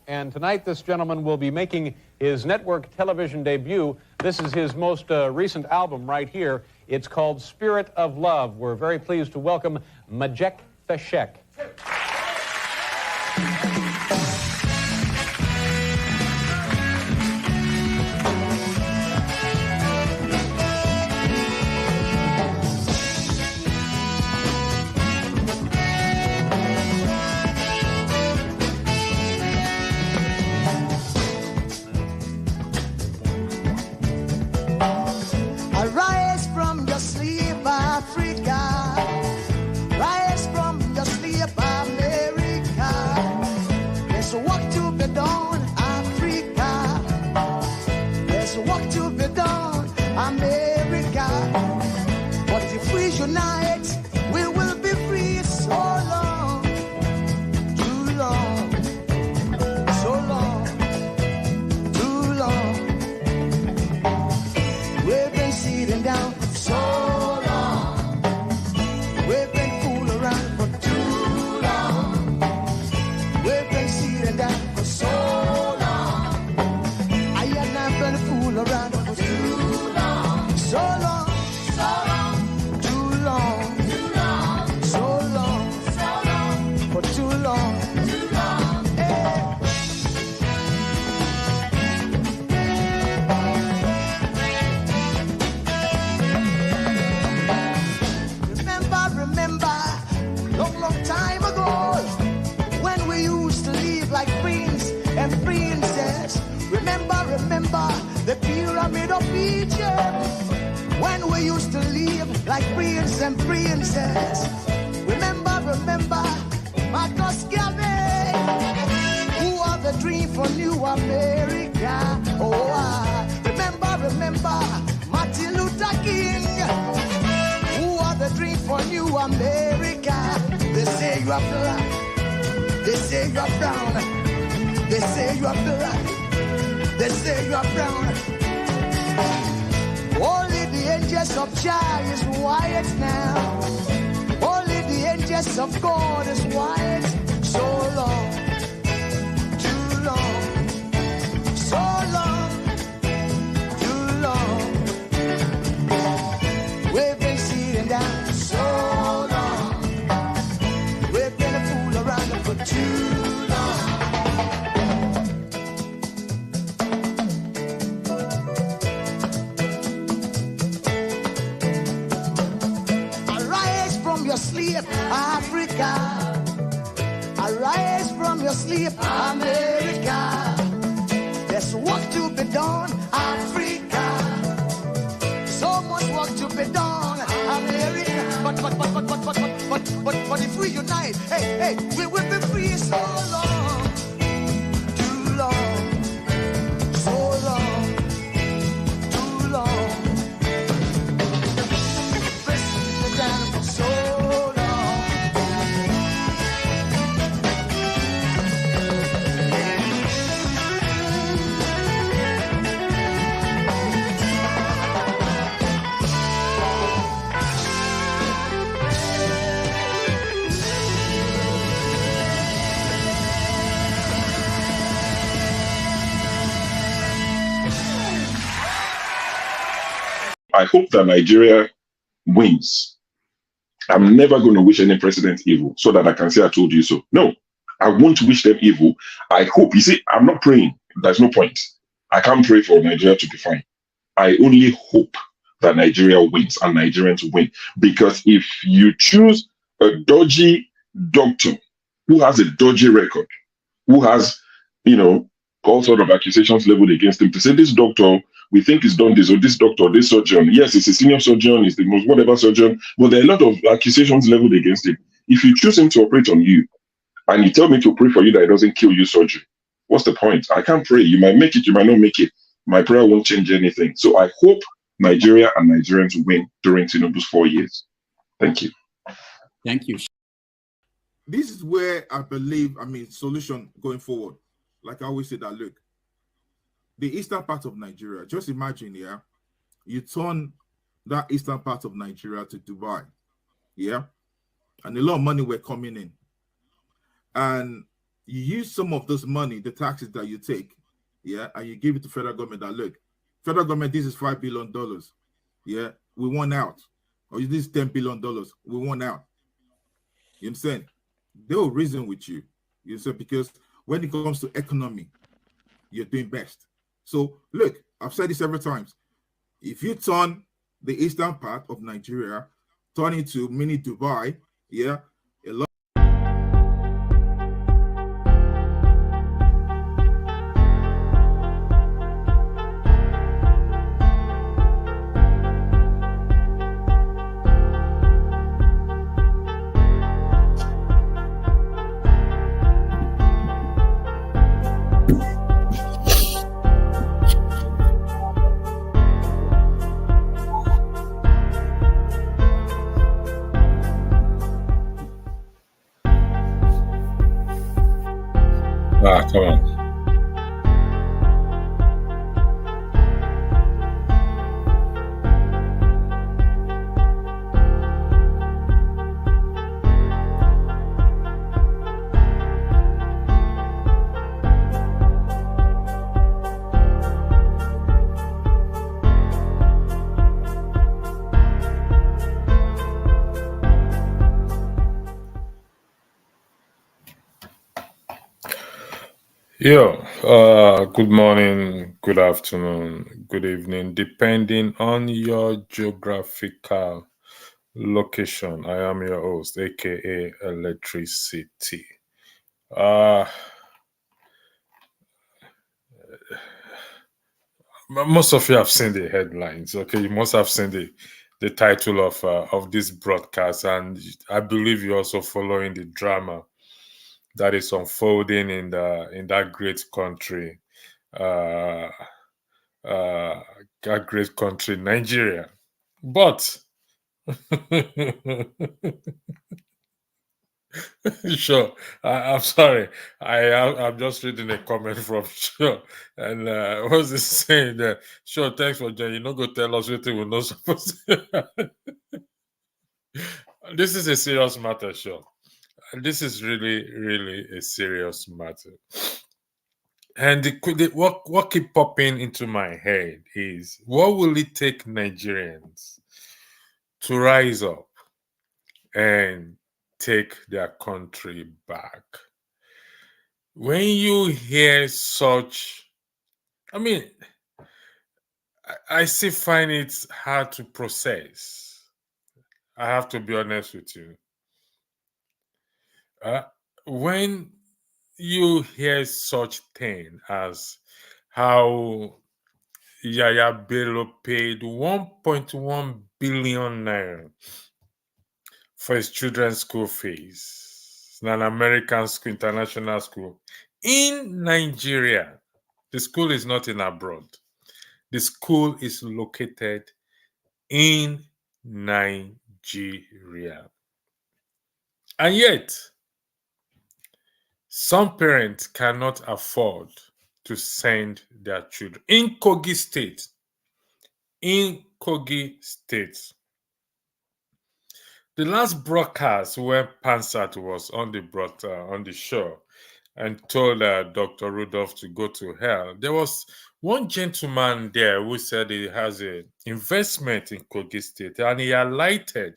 And tonight, this gentleman will be making his network television debut. This is his most recent album right here. It's called Spirit of Love. We're very pleased to welcome Majek Feshek. Arise from your sleep, Africa. Rise from your sleep, America. There's work to be done, Africa. There's work to be done, America. But if we unite, we will be free. So long, too long, so long, too long. We've been sitting down for so long. We've been fooling around for too long. We've been sitting down for so long. I have not been fooling around for too long. So long, so long, too long, too long, so long, for too long, too long. Hey. Remember, long time ago, when we used to live like prince and princess. Remember, the pyramid of Egypt, when we used to live like prince and princess. Remember, Marcus Garvey, who are the dream for New America. Oh, remember, Martin Luther King, the dream for New America. They say you are black, they say you are brown, they say you are black, they say you are brown. Only the angels of Jah is white now. Only the angels of God is white. So long, too long, so long, too long. We've been sitting down so long. We've been a fool around for too long. Arise from your sleep, Africa. Arise from your sleep, America. There's work to be done, Africa. So much work to be done, America. But if we unite, hey, we will be free. So long, too long, so long, too long. Pressing down for so long. I hope that Nigeria wins. I'm never going to wish any president evil so that I can say I told you so. No, I won't wish them evil. I hope. You see, I'm not praying. There's no point. I can't pray for Nigeria to be fine. I only hope that Nigeria wins and Nigerians win. Because if you choose a dodgy doctor who has a dodgy record, who has, all sort of accusations leveled against him, to say this doctor, we think he's done this, or this doctor, this surgeon, yes, he's a senior surgeon, he's the most whatever surgeon, but there are a lot of accusations leveled against him. If you choose him to operate on you, and you tell me to pray for you that it doesn't kill you surgery, what's the point? I can't pray. You might make it, you might not make it. My prayer won't change anything. So I hope Nigeria and Nigerians win during Tinubu's 4 years. Thank you. Thank you. This is where I believe, solution going forward. Like I always say that, look, the eastern part of Nigeria, just imagine, you turn that eastern part of Nigeria to Dubai, and a lot of money were coming in. And you use some of this money, the taxes that you take, yeah, and you give it to federal government that, look, federal government, this is $5 billion. Yeah, we want out. Or this is $10 billion. We want out. You understand? They will reason with you. You understand? Because when it comes to economy, you're doing best. So look, I've said this several times. If you turn the eastern part of Nigeria, turn into mini Dubai, yeah, a lot. Come on. Good morning, good afternoon, good evening, depending on your geographical location. I am your host, aka Electricity. Most of you have seen the headlines. Okay, you must have seen the title of this broadcast, and I believe you're also following the drama that is unfolding in that great country. Uh, that great country, Nigeria. But sure, I'm sorry. I'm just reading a comment from Sure, and what's this saying there? Sure, thanks for joining. You know, go tell us what we're not supposed to. This is a serious matter, sure. This is really, really a serious matter. And what keep popping into my head is, what will it take Nigerians to rise up and take their country back? When you hear such, I mean, I still find it hard to process. I have to be honest with you. When you hear such thing as how Yaya Bello paid 1.1 billion naira for his children's school fees in an American school, international school in Nigeria. The school is not in abroad. The school is located in Nigeria. And yet, some parents cannot afford to send their children in Kogi State. In Kogi State. The last broadcast where Pansat was on the show and told Dr. Rudolph to go to hell, there was one gentleman there who said he has an investment in Kogi State, and he highlighted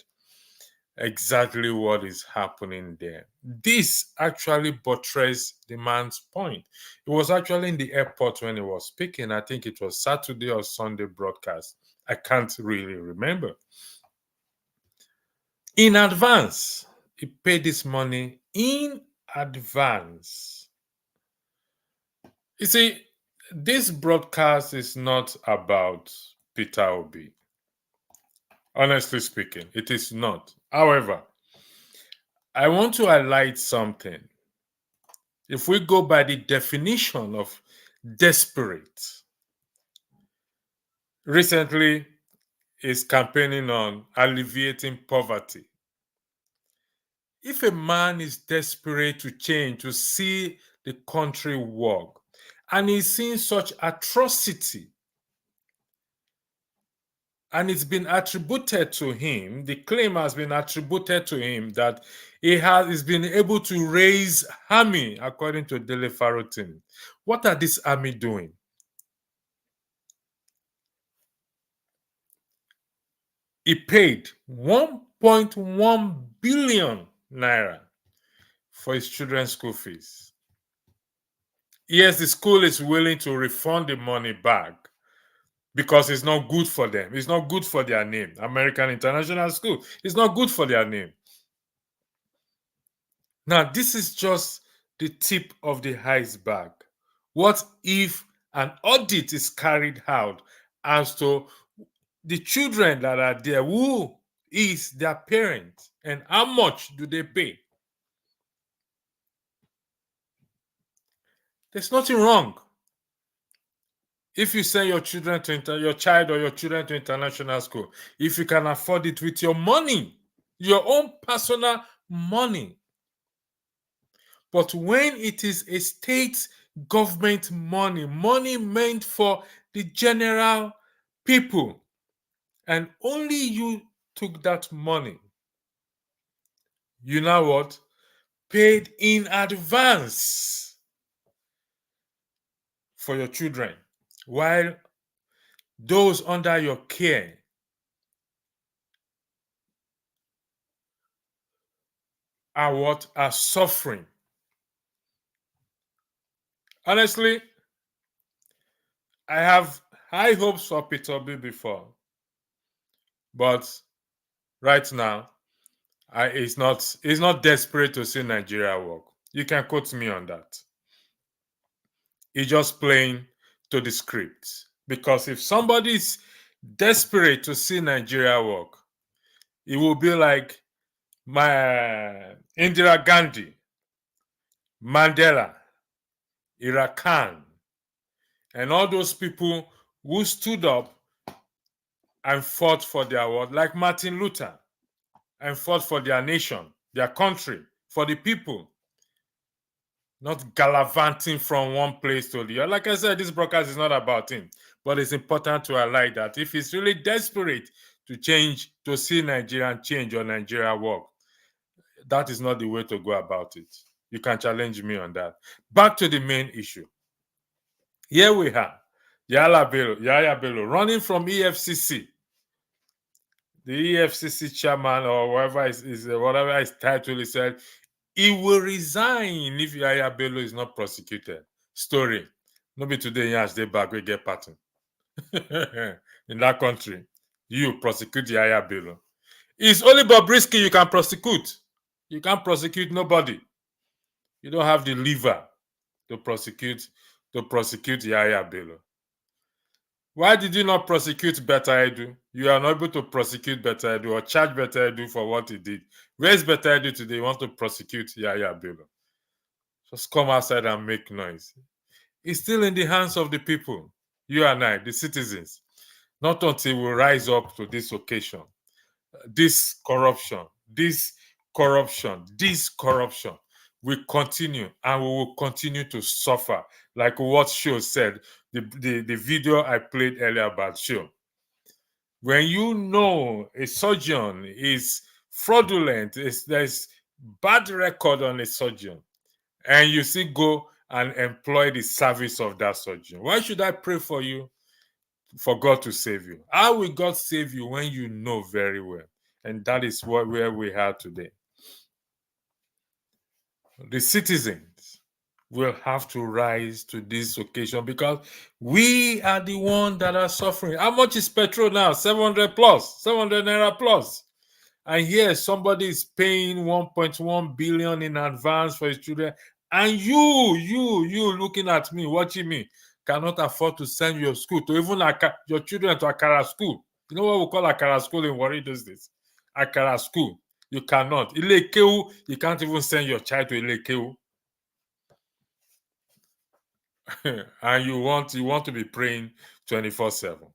exactly what is happening there. This actually buttressed the man's point. It was actually in the airport when he was speaking. I think it was Saturday or Sunday broadcast. I can't really remember. In advance, he paid this money in advance. You see, this broadcast is not about Peter Obi. Honestly speaking, it is not. However, I want to highlight something. If we go by the definition of desperate, recently is campaigning on alleviating poverty. If a man is desperate to change, to see the country work, and he's seeing such atrocity And it's been attributed to him, the claim has been attributed to him that he's been able to raise army, according to Dele Farotin. What are this army doing? He paid 1.1 billion naira for his children's school fees. Yes, the school is willing to refund the money back because it's not good for them. It's not good for their name. American International School. It's not good for their name. Now, this is just the tip of the iceberg. What if an audit is carried out as to the children that are there, who is their parent, and how much do they pay? There's nothing wrong if you send your children to your child or your children to international school, if you can afford it with your money, your own personal money. But when it is a state government money, money meant for the general people, and only you took that money, you know what? Paid in advance for your children, while those under your care are suffering. Honestly, I have high hopes for Peter B before, but right now, he's not desperate to see Nigeria work. You can quote me on that. He's just playing to the script. Because if somebody is desperate to see Nigeria work, it will be like my Indira Gandhi, Mandela, Khan, and all those people who stood up and fought for their world, like Martin Luther, and fought for their nation, their country, for the people, not gallivanting from one place to the other. Like I said, this broadcast is not about him, but it's important to highlight that if he's really desperate to change, to see Nigeria change or Nigeria work, that is not the way to go about it. You can challenge me on that. Back to the main issue. Here we have Yaya Bello running from EFCC. The EFCC chairman or whatever whatever his title is said, he will resign if Yaya Bello is not prosecuted. Story. Maybe today, yes, they back, we get pattern. In that country, you prosecute Yaya Bello. It's only Bobrisky you can prosecute. You can't prosecute nobody. You don't have the liver to prosecute Yaya Bello. Why did you not prosecute Betta Edu? You are not able to prosecute Betta Edu or charge Betta Edu for what he did. Where's Betta Edu today? You want to prosecute Yaya Bello? Just come outside and make noise. It's still in the hands of the people, you and I, the citizens. Not until we rise up to this occasion. This corruption will continue, and we will continue to suffer. Like what Show said, the video I played earlier about Show. When you know a surgeon is fraudulent, there's bad record on a surgeon, and you still go and employ the service of that surgeon, why should I pray for you? For God to save you. How will God save you when you know very well? And that is where we are today. The citizens will have to rise to this occasion because we are the ones that are suffering. How much is petrol now? 700 naira plus. And here somebody is paying 1.1 billion in advance for his children. And you looking at me, watching me, cannot afford to send your school to even your children to Akara school. You know what we call Akara school in Warri these days? Akara school. You cannot. Ilekeu, you can't even send your child to Ilekeu. And you want to be praying 24/7.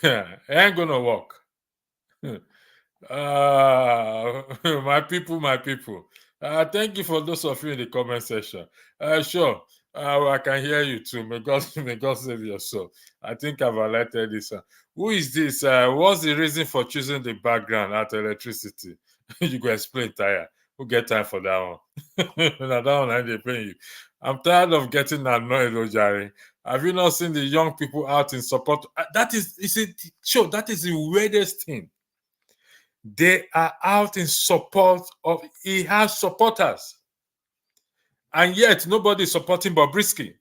It ain't gonna work. My people. Thank you for those of you in the comment section. Sure. I can hear you too. May God save your soul. I think I've highlighted this. Who is this? What's the reason for choosing the background at electricity? You go explain, Tire. Who get time for that one? Now that one I dey pay you. I'm tired of getting annoyed, Ojari. Have you not seen the young people out in support? That is the weirdest thing. They are out in support of. He has supporters, and yet nobody is supporting Bobrisky.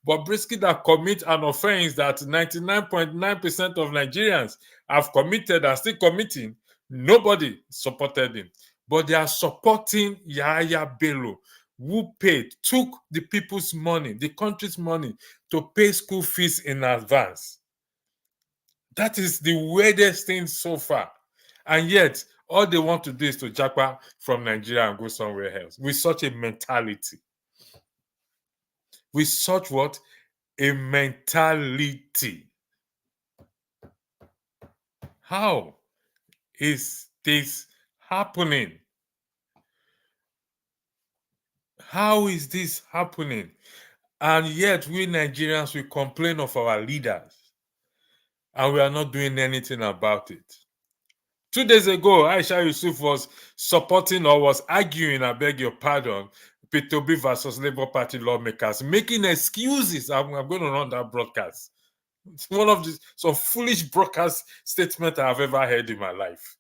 Bobrisky that commit an offense that 99.9% of Nigerians have committed and still committing. Nobody supported him, but they are supporting Yaya Bello, who took the people's money, the country's money, to pay school fees in advance. That is the weirdest thing so far. And yet, all they want to do is to japa from Nigeria and go somewhere else with such a mentality. With such what? A mentality. How is this happening? How is this happening? And yet we Nigerians, we complain of our leaders and we are not doing anything about it. 2 days ago, Aisha Yusuf was supporting or was arguing, I beg your pardon, P2B versus Labour Party lawmakers, making excuses. I'm going to run that broadcast. It's one of the some foolish broadcast statement I've ever heard in my life.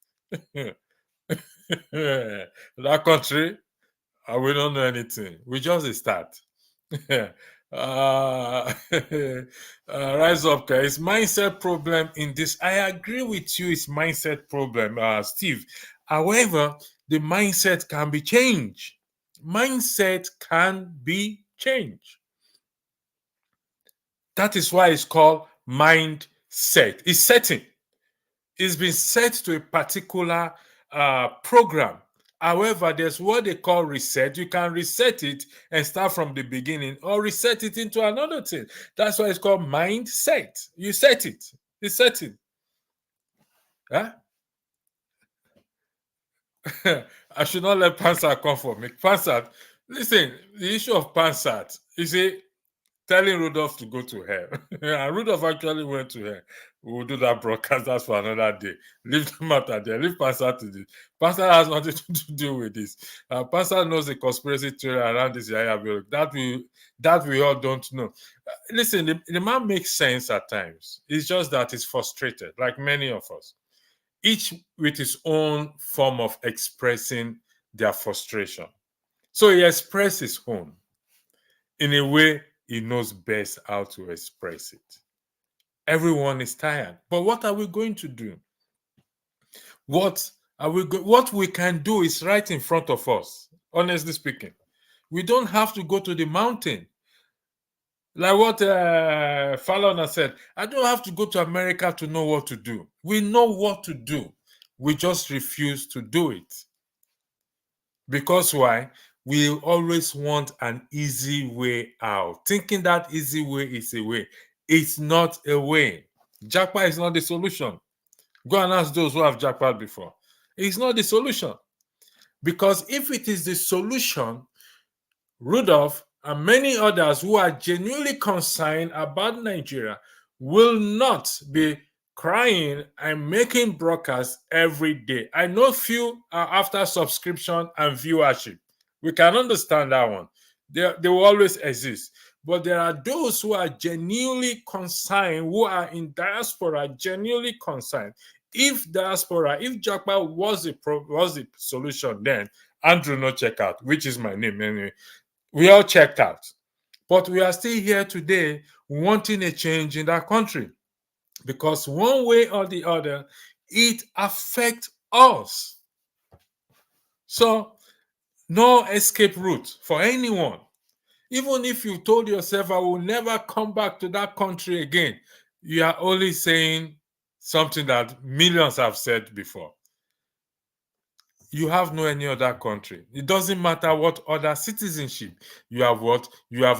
That country, we don't know anything. We just start. Rise up, guys. Mindset problem in this. I agree with you. It's mindset problem, Steve. However, the mindset can be changed. Mindset can be changed. That is why it's called mindset. It's setting. It's been set to a particular program. However, there's what they call reset. You can reset it and start from the beginning or reset it into another thing. That's why it's called mindset. You set it. It's setting. Huh? I should not let Pansat come for me. Pansat, listen, the issue of Pansat, you see, telling Rudolph to go to hell. And Rudolph actually went to hell. We'll do that broadcast. That's for another day. Leave the matter there. Leave Pansat to this. Pansat has nothing to do with this. Pansat knows the conspiracy theory around this Yaya bill. That we all don't know. Listen, the man makes sense at times. It's just that he's frustrated, like many of us. Each with his own form of expressing their frustration. So he expresses his own in a way he knows best how to express it. Everyone is tired. But what are we going to do? What we can do is right in front of us, honestly speaking. We don't have to go to the mountain. Like what Fallon said, I don't have to go to America to know what to do. We know what to do. We just refuse to do it. Because why? We always want an easy way out. Thinking that easy way is a way. It's not a way. Jackpot is not the solution. Go and ask those who have jackpot before. It's not the solution. Because if it is the solution, Rudolph and many others who are genuinely concerned about Nigeria will not be crying and making broadcasts every day. I know few are after subscription and viewership. We can understand that one. They will always exist. But there are those who are genuinely concerned, who are in diaspora, genuinely concerned. If Jackpot was the solution, then Andrew no check out, which is my name anyway. We all checked out. But we are still here today wanting a change in that country. Because one way or the other, it affects us. So, no escape route for anyone. Even if you told yourself, I will never come back to that country again, you are only saying something that millions have said before. You have no any other country. It doesn't matter what other citizenship you have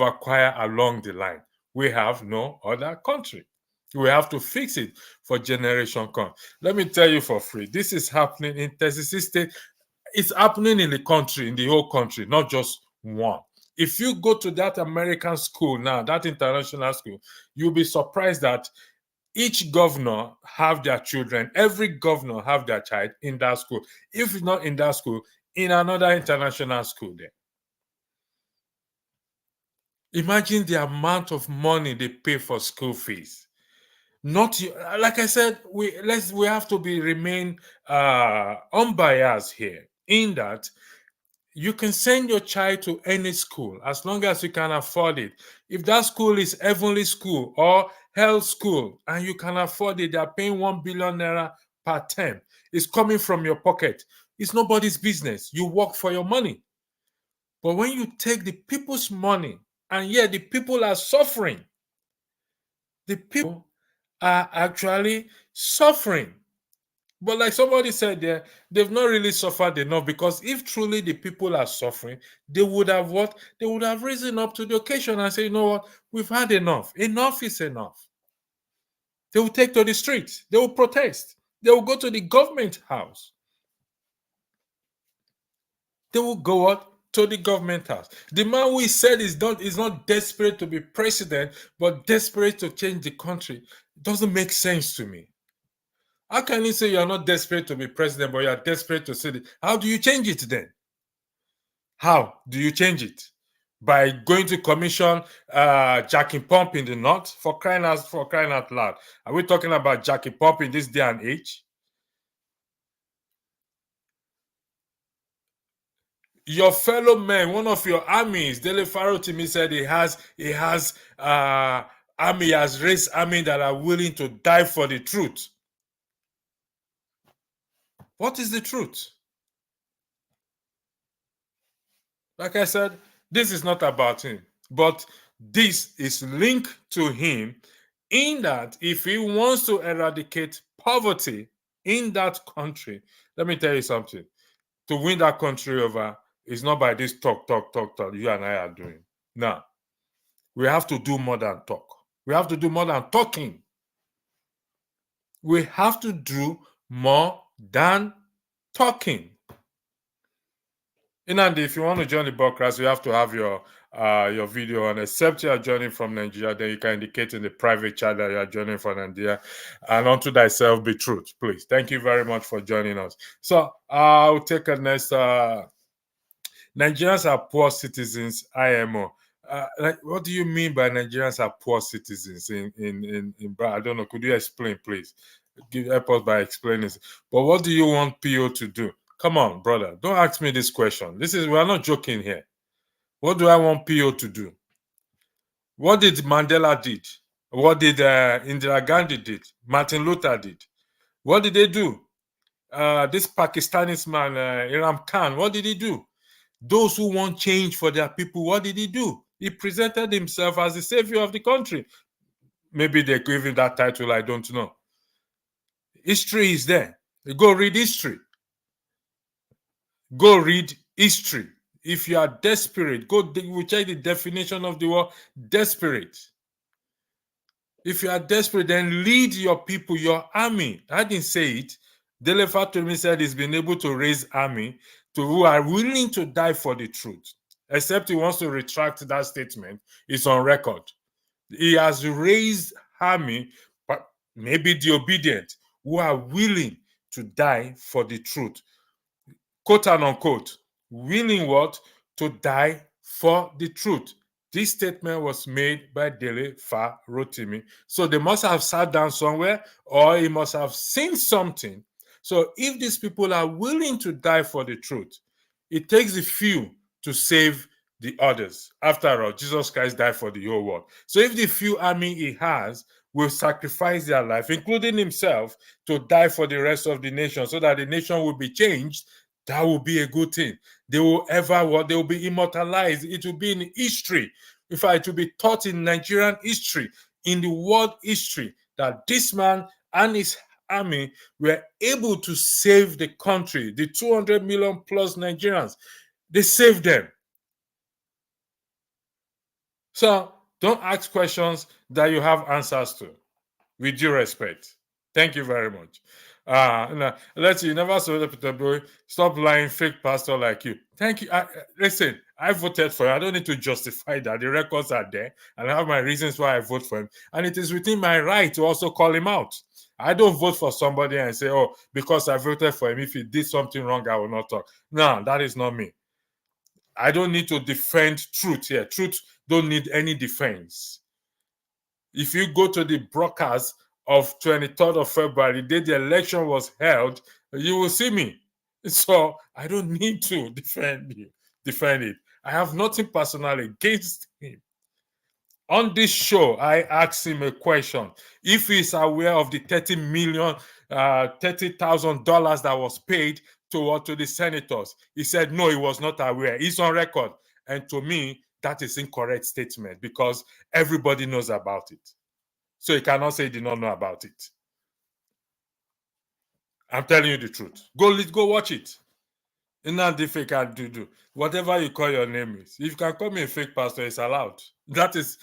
acquired along the line. We have no other country. We have to fix it for generation come. Let me tell you for free. This is happening in 36 states. It's happening in the country, in the whole country, not just one. If you go to that American school now, that international school, you'll be surprised that each governor have their children, every governor have their child in that school. If not in that school, in another international school there. Imagine the amount of money they pay for school fees. Not like I said, we have to remain unbiased here, in that you can send your child to any school as long as you can afford it. If that school is Heavenly School or Health School and you can afford it, they are paying 1 billion naira per term. It's coming from your pocket. It's nobody's business. You work for your money. But when you take the people's money, and yet the people are suffering, the people are actually suffering. But like somebody said there, they've not really suffered enough, because if truly the people are suffering, they would have what? They would have risen up to the occasion and say, you know what? We've had enough. Enough is enough. They will take to the streets. They will protest. They will go to the government house. They will go out to the government house. The man who said is not desperate to be president, but desperate to change the country, doesn't make sense to me. How can you say you're not desperate to be president, but you're desperate to say it? How do you change it then? How do you change it? By going to commission Jackie Pump in the north? For crying out loud. Are we talking about Jackie Pump in this day and age? Your fellow men, one of your armies, Dele Farotimi said he has raised army that are willing to die for the truth. What is the truth? Like I said, this is not about him, but this is linked to him, in that if he wants to eradicate poverty in that country, let me tell you something. To win that country over is not by this talk you and I are doing. No. We have to do more than talk. We have to do more than talking. We have to do more than talking. And if you want to join the broadcast, you have to have your video on. Except you are joining from Nigeria, then you can indicate in the private chat that you are joining from Nigeria. And unto thyself be truth, please. Thank you very much for joining us. So I'll take a next. Nigerians are poor citizens, IMO. What do you mean by Nigerians are poor citizens? In I don't know. Could you explain, please? Help us by explaining. But what do you want PO to do? Come on, brother. Don't ask me this question. We're not joking here. What do I want PO to do? What did Mandela did? What did Indira Gandhi did? Martin Luther did? What did they do? This Pakistani man, Imran Khan, what did he do? Those who want change for their people, what did he do? He presented himself as the savior of the country. Maybe they gave him that title, I don't know. History is there. Go read history. Go read history. If you are desperate, we check the definition of the word desperate. If you are desperate, then lead your people, your army. I didn't say it. Dele Fatomi said he's been able to raise army who are willing to die for the truth. Except he wants to retract that statement. It's on record. He has raised army, but maybe the obedient, who are willing to die for the truth. Quote and unquote, willing what? To die for the truth. This statement was made by Dele Farotimi. So they must have sat down somewhere, or he must have seen something. So if these people are willing to die for the truth, it takes a few to save the others. After all, Jesus Christ died for the whole world. So if the few army he has will sacrifice their life, including himself, to die for the rest of the nation so that the nation will be changed, that will be a good thing. They will be immortalized. It will be in history. In fact, it will be taught in Nigerian history, in the world history, that this man and his army were able to save the country, the 200 million plus Nigerians. They saved them. So don't ask questions that you have answers to, with due respect. Thank you very much. Let's you never saw the Peter Boy. Stop lying, fake pastor like you. Thank you. Listen, I voted for him. I don't need to justify that. The records are there, and I have my reasons why I vote for him. And it is within my right to also call him out. I don't vote for somebody and say, oh, because I voted for him, if he did something wrong, I will not talk. No, that is not me. I don't need to defend truth here. Truth don't need any defense. If you go to the broadcast of 23rd of February, the day the election was held, you will see me. So I don't need to defend it. I have nothing personal against him. On this show, I asked him a question. If he's aware of the $30,000 that was paid to the senators, he said no, he was not aware. He's on record. And to me, that is incorrect statement because everybody knows about it. So he cannot say he did not know about it. I'm telling you the truth. Go watch it. Fake do whatever you call your name is. If you can call me a fake pastor, it's allowed. That is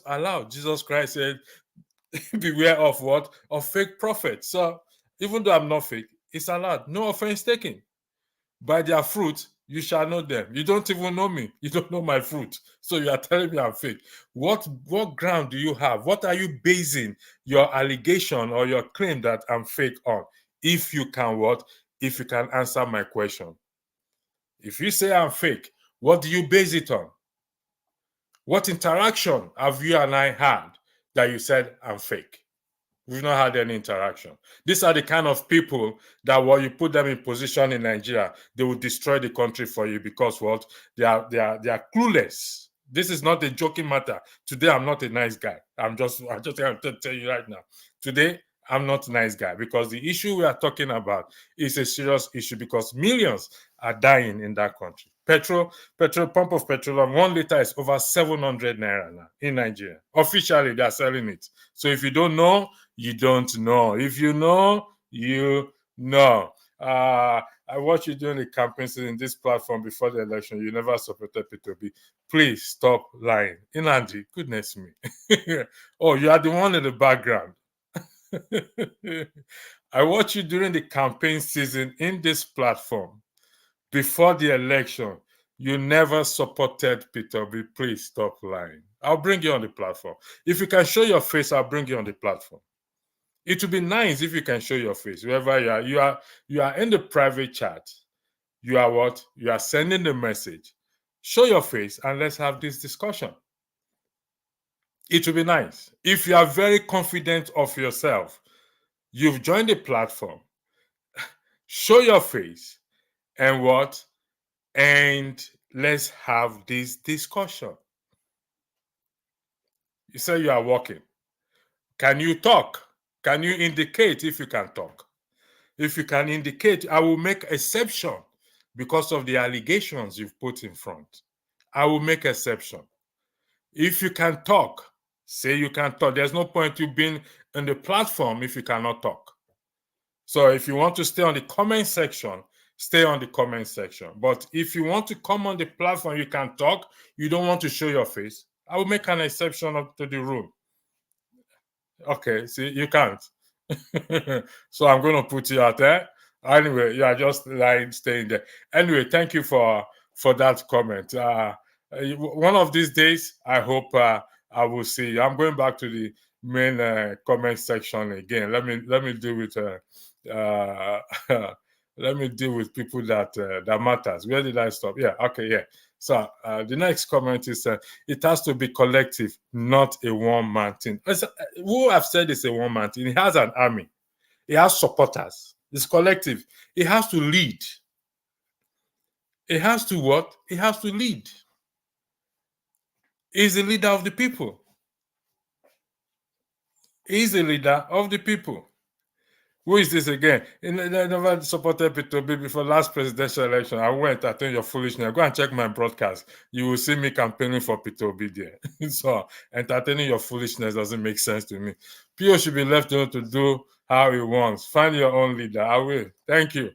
allowed. Jesus Christ said, beware of what? Of fake prophets. So even though I'm not fake, it's allowed. No offense taken. By their fruit, you shall know them. You don't even know me. You don't know my fruit. So you are telling me I'm fake. What ground do you have? What are you basing your allegation or your claim that I'm fake on? If you can what? If you can answer my question. If you say I'm fake, what do you base it on? What interaction have you and I had that you said I'm fake? We've not had any interaction. These are the kind of people that when you put them in position in Nigeria, they will destroy the country for you because what? They are clueless. This is not a joking matter. Today, I'm not a nice guy. I just want to tell you right now. Today, I'm not a nice guy because the issue we are talking about is a serious issue because millions are dying in that country. Pump of petroleum, 1 liter is over 700 naira now in Nigeria. Officially, they are selling it. So if you don't know, you don't know. If you know, you know. I watched you during the campaign in this platform before the election. You never supported P2B. Please stop lying. Inandi, goodness me. Oh, you are the one in the background. I watched you during the campaign season in this platform. Before the election, you never supported P2B. Please stop lying. I'll bring you on the platform. If you can show your face, I'll bring you on the platform. It would be nice if you can show your face wherever you are. You are in the private chat. You are what? You are sending the message. Show your face and let's have this discussion. It will be nice. If you are very confident of yourself, you've joined the platform, show your face and what? And let's have this discussion. You say you are walking. Can you talk? Can you indicate if you can talk? If you can indicate, I will make exception because of the allegations you've put in front. I will make exception. If you can talk, say you can talk. There's no point you being on the platform if you cannot talk. So if you want to stay on the comment section, stay on the comment section. But if you want to come on the platform, you can talk. You don't want to show your face. I will make an exception up to the rule. Okay, see, you can't. So I'm going to put you out there. Anyway, you are just lying, staying there. Anyway, thank you for that comment. One of these days, I hope I will see you. I'm going back to the main comment section again. Let me deal with let me deal with people that matters. Where did I stop? Yeah, okay, yeah. So the next comment is it has to be collective, not a one-man thing. Who have said it's a one-man thing? He has an army. He has supporters. It's collective. He has to lead. He has to what? He has to lead. He's the leader of the people. He's the leader of the people. Who is this again? I never supported P2B before last presidential election. I went, I think you're foolishness. Go and check my broadcast. You will see me campaigning for P2B there. So entertaining your foolishness doesn't make sense to me. PO should be left to do how he wants. Find your own leader. I will. Thank you.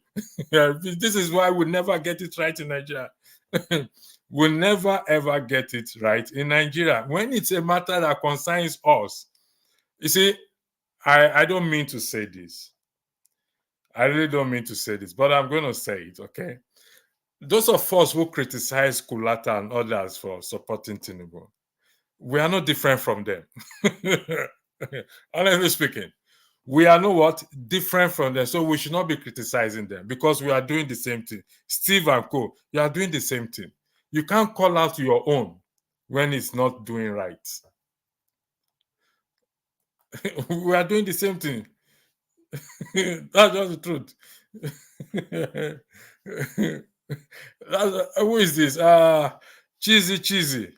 This is why we never get it right in Nigeria. We'll never ever get it right in Nigeria. When it's a matter that concerns us, you see, I don't mean to say this. I really don't mean to say this, but I'm going to say it, okay? Those of us who criticize Kulata and others for supporting Tinubu, we are not different from them. Honestly speaking, we are not what? Different from them. So we should not be criticizing them because we are doing the same thing. Steve and Co., you are doing the same thing. You can't call out your own when it's not doing right. We are doing the same thing. That's just the truth. Who is this? Cheesy.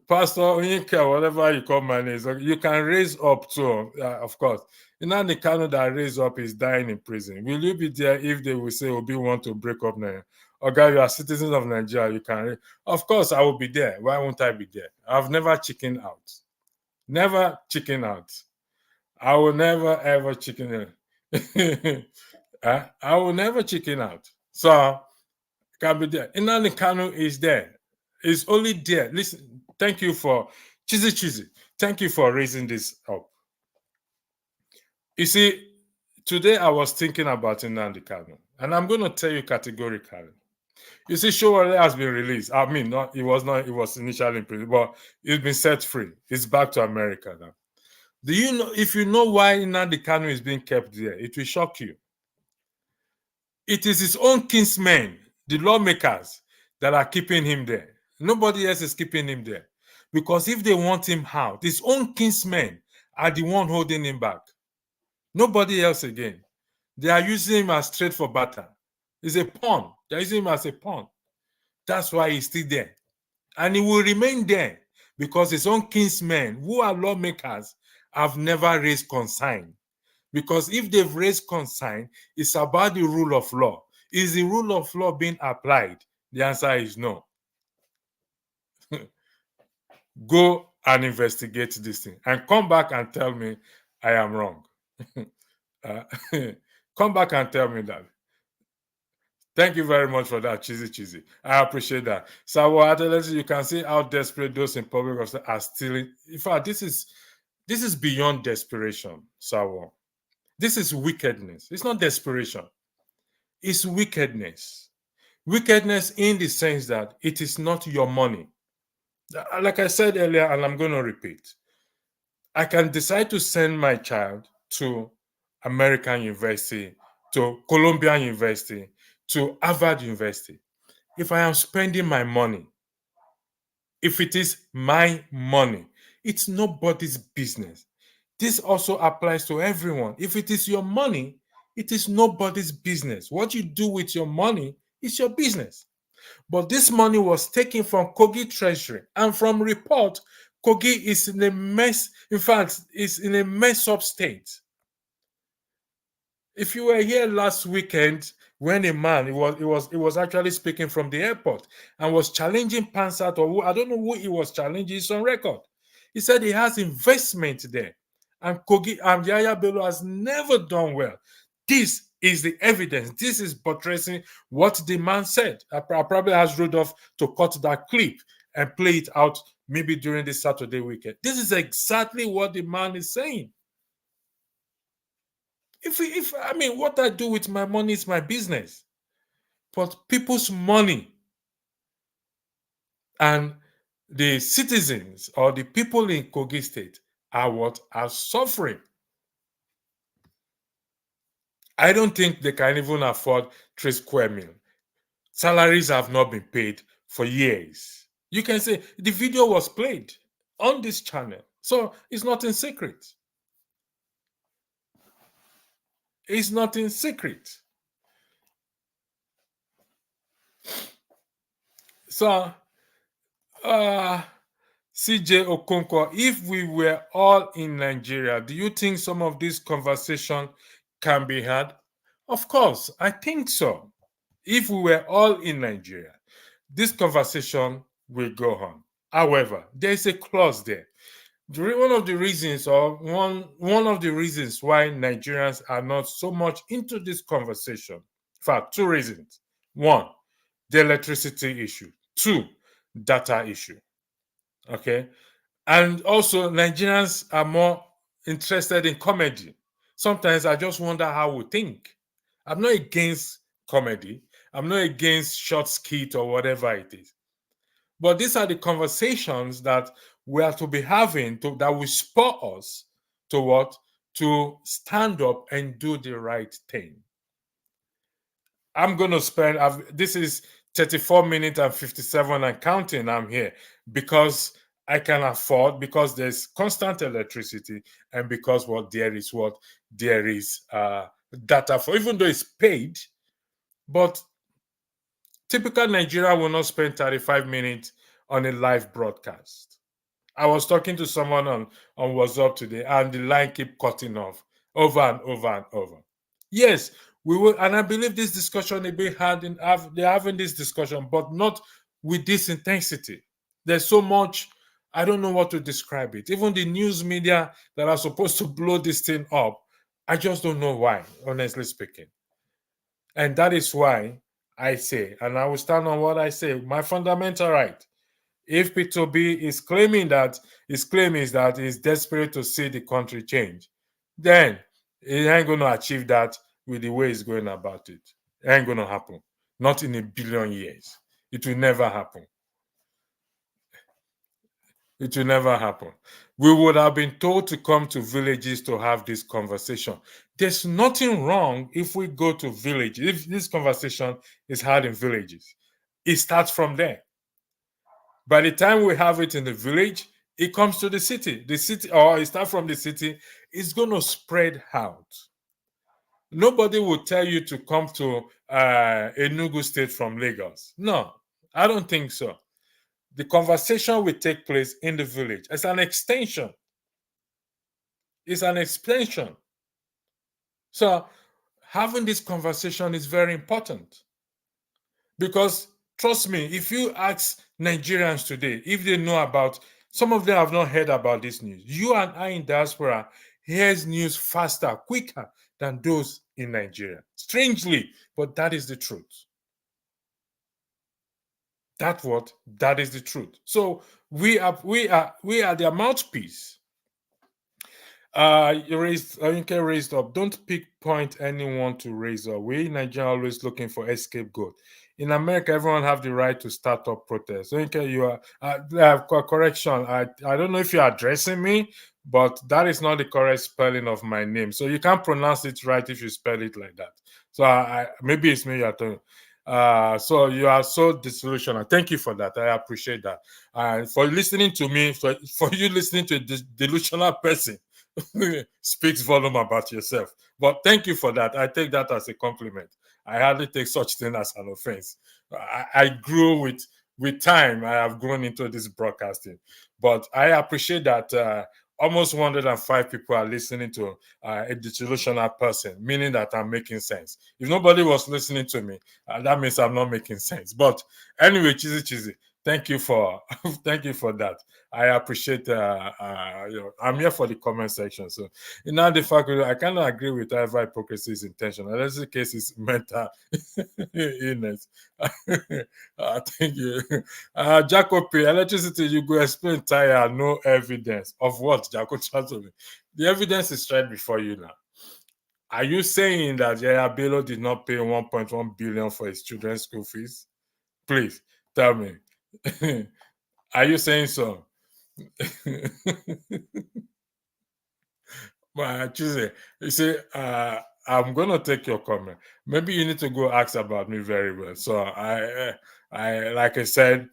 Pastor Onyeka, whatever you call my name. You can raise up too, of course. The Kano that raise up is dying in prison. Will you be there if they will say Obi want to break up Nigeria? Okay, you are citizens of Nigeria, you can. Of course, I will be there. Why won't I be there? I've never chickened out. Never chicken out. I will never ever chicken out. I will never chicken out. So can be there. Nnamdi Kanu is there. It's only there. Listen, thank you for cheesy. Thank you for raising this up. You see, today I was thinking about Nnamdi Kanu, and I'm going to tell you categorically. You see, Showore has been released. I mean, it was initially in prison, but it's been set free. It's back to America now. Do you know, if you know why Nnamdi Kanu is being kept there, it will shock you. It is his own kinsmen, the lawmakers, that are keeping him there. Nobody else is keeping him there. Because if they want him out, his own kinsmen are the one holding him back. Nobody else again. They are using him as trade for barter. He's a pawn. They're using him as a pawn. That's why he's still there. And he will remain there because his own kinsmen, who are lawmakers, have never raised concern. Because if they've raised concern, it's about the rule of law. Is the rule of law being applied? The answer is no. Go and investigate this thing and come back and tell me I am wrong. Come back and tell me that. Thank you very much for that, cheesy. I appreciate that. So, you can see how desperate those in public are stealing. In fact, this is beyond desperation, Sawo. This is wickedness. It's not desperation. It's wickedness. Wickedness in the sense that it is not your money. Like I said earlier, and I'm going to repeat, I can decide to send my child to American University, to Columbian University, to Harvard University. If I am spending my money, if it is my money, it's nobody's business. This also applies to everyone. If it is your money, it is nobody's business. What you do with your money is your business. But this money was taken from Kogi Treasury, and from report, Kogi is in a mess. In fact, is in a mess up state. If you were here last weekend, when a man, he was actually speaking from the airport and was challenging Pansat, or I don't know who he was challenging. It's on record. He said he has investment there, and Kogi and Yaya Bello has never done well. This is the evidence. This is buttressing what the man said. I probably asked Rudolph to cut that clip and play it out maybe during this Saturday weekend. This is exactly what the man is saying. If I mean, what I do with my money is my business, but people's money and the citizens or the people in Kogi State are what are suffering. I don't think they can even afford 3 square meal. Salaries have not been paid for years. You can say the video was played on this channel, so it's not in secret. It's not in secret. So, CJ Okonkwo, if we were all in Nigeria, do you think some of this conversation can be had? Of course, I think so. If we were all in Nigeria, this conversation will go on. However, there is a clause there. One of the reasons why Nigerians are not so much into this conversation, in fact, 2 reasons. 1, the electricity issue. 2, data issue. Okay. And also, Nigerians are more interested in comedy. Sometimes I just wonder how we think. I'm not against comedy. I'm not against short skit or whatever it is. But these are the conversations that we have to be having that will spur us to what? To stand up and do the right thing. I'm going to spend, this is 34 minutes and 57 and counting. I'm here because I can afford, because there's constant electricity, and because there is data for, even though it's paid. But typical Nigeria will not spend 35 minutes on a live broadcast. I was talking to someone on WhatsApp today, and the line keep cutting off over and over and over. Yes, we will, and I believe this discussion is being had they're having this discussion, but not with this intensity. There's so much, I don't know what to describe it. Even the news media that are supposed to blow this thing up, I just don't know why, honestly speaking. And that is why I say, and I will stand on what I say, my fundamental right. If P2B is claiming that his claim is that he's desperate to see the country change, then he ain't going to achieve that with the way he's going about it. It ain't going to happen. Not in a billion years. It will never happen. It will never happen. We would have been told to come to villages to have this conversation. There's nothing wrong if we go to villages, if this conversation is had in villages. It starts from there. By the time we have it in the village, it comes to the city. The city, or it starts from the city, it's going to spread out. Nobody will tell you to come to Enugu State from Lagos. No, I don't think so. The conversation will take place in the village. It's an extension. It's an extension. So having this conversation is very important. Because trust me, if you ask Nigerians today, if they know about, some of them have not heard about this news. You and I in diaspora hears news faster, quicker than those in Nigeria. Strangely, but that is the truth. That is the truth. So we are their mouthpiece. You raised up. Don't point anyone to raise up. We in Nigeria are always looking for a scapegoat. In America, everyone have the right to start up protests. So you are correction. I don't know if you're addressing me, but that is not the correct spelling of my name. So you can't pronounce it right if you spell it like that. So maybe it's me you're talking. So you are so disillusioned. Thank you for that. I appreciate that. For listening to me, for you listening to a delusional person speaks volume about yourself. But thank you for that. I take that as a compliment. I hardly take such thing as an offense. I grew with time. I have grown into this broadcasting. But I appreciate that almost 105 people are listening to a delusional person, meaning that I'm making sense. If nobody was listening to me, that means I'm not making sense. But anyway, cheesy. Thank you for that. I appreciate. I'm here for the comment section. So, in that the fact, I cannot agree with whatever hypocrisy is intentional. Unless the case is mental illness. Thank you, Jacopi. Electricity, you go explain tire. No evidence of what, Jacob? The evidence is right before you now. Are you saying that Yaya Bello did not pay 1.1 billion for his children's school fees? Please tell me. Are you saying so? But Tuesday, you see, I'm gonna take your comment. Maybe you need to go ask about me very well. So I like I said,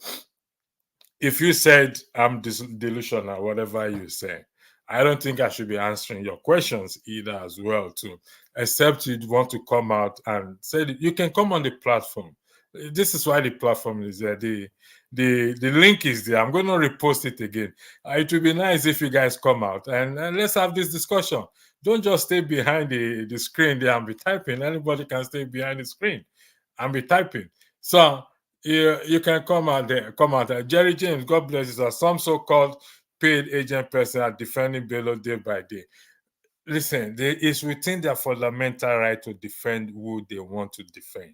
if you said I'm delusional, whatever you say, I don't think I should be answering your questions either as well too. Except you want to come out and say that you can come on the platform. This is why the platform is there. The link is there. I'm going to repost it again. It would be nice if you guys come out and let's have this discussion. Don't just stay behind the screen there and be typing. Anybody can stay behind the screen and be typing. So you can come out there. Jerry James, God bless you. Some so-called paid agent person are defending Bello day by day. Listen, it's within their fundamental right to defend who they want to defend.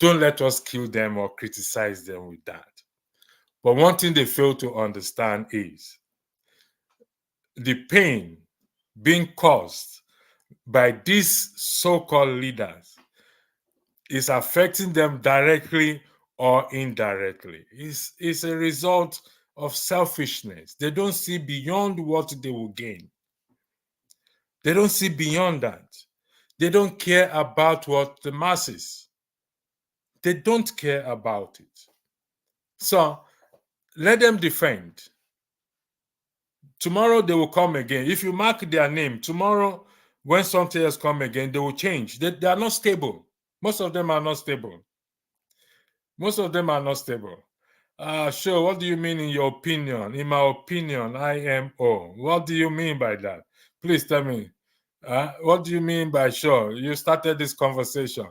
Don't let us kill them or criticize them with that. But one thing they fail to understand is the pain being caused by these so-called leaders is affecting them directly or indirectly. It's a result of selfishness. They don't see beyond what they will gain. They don't see beyond that. They don't care about what the masses. They don't care about it. So let them defend. Tomorrow they will come again. If you mark their name, tomorrow when something else come again, they will change. They are not stable. Most of them are not stable. Most of them are not stable. Sure, what do you mean in your opinion? In my opinion, IMO. What do you mean by that? Please tell me. What do you mean by sure? You started this conversation.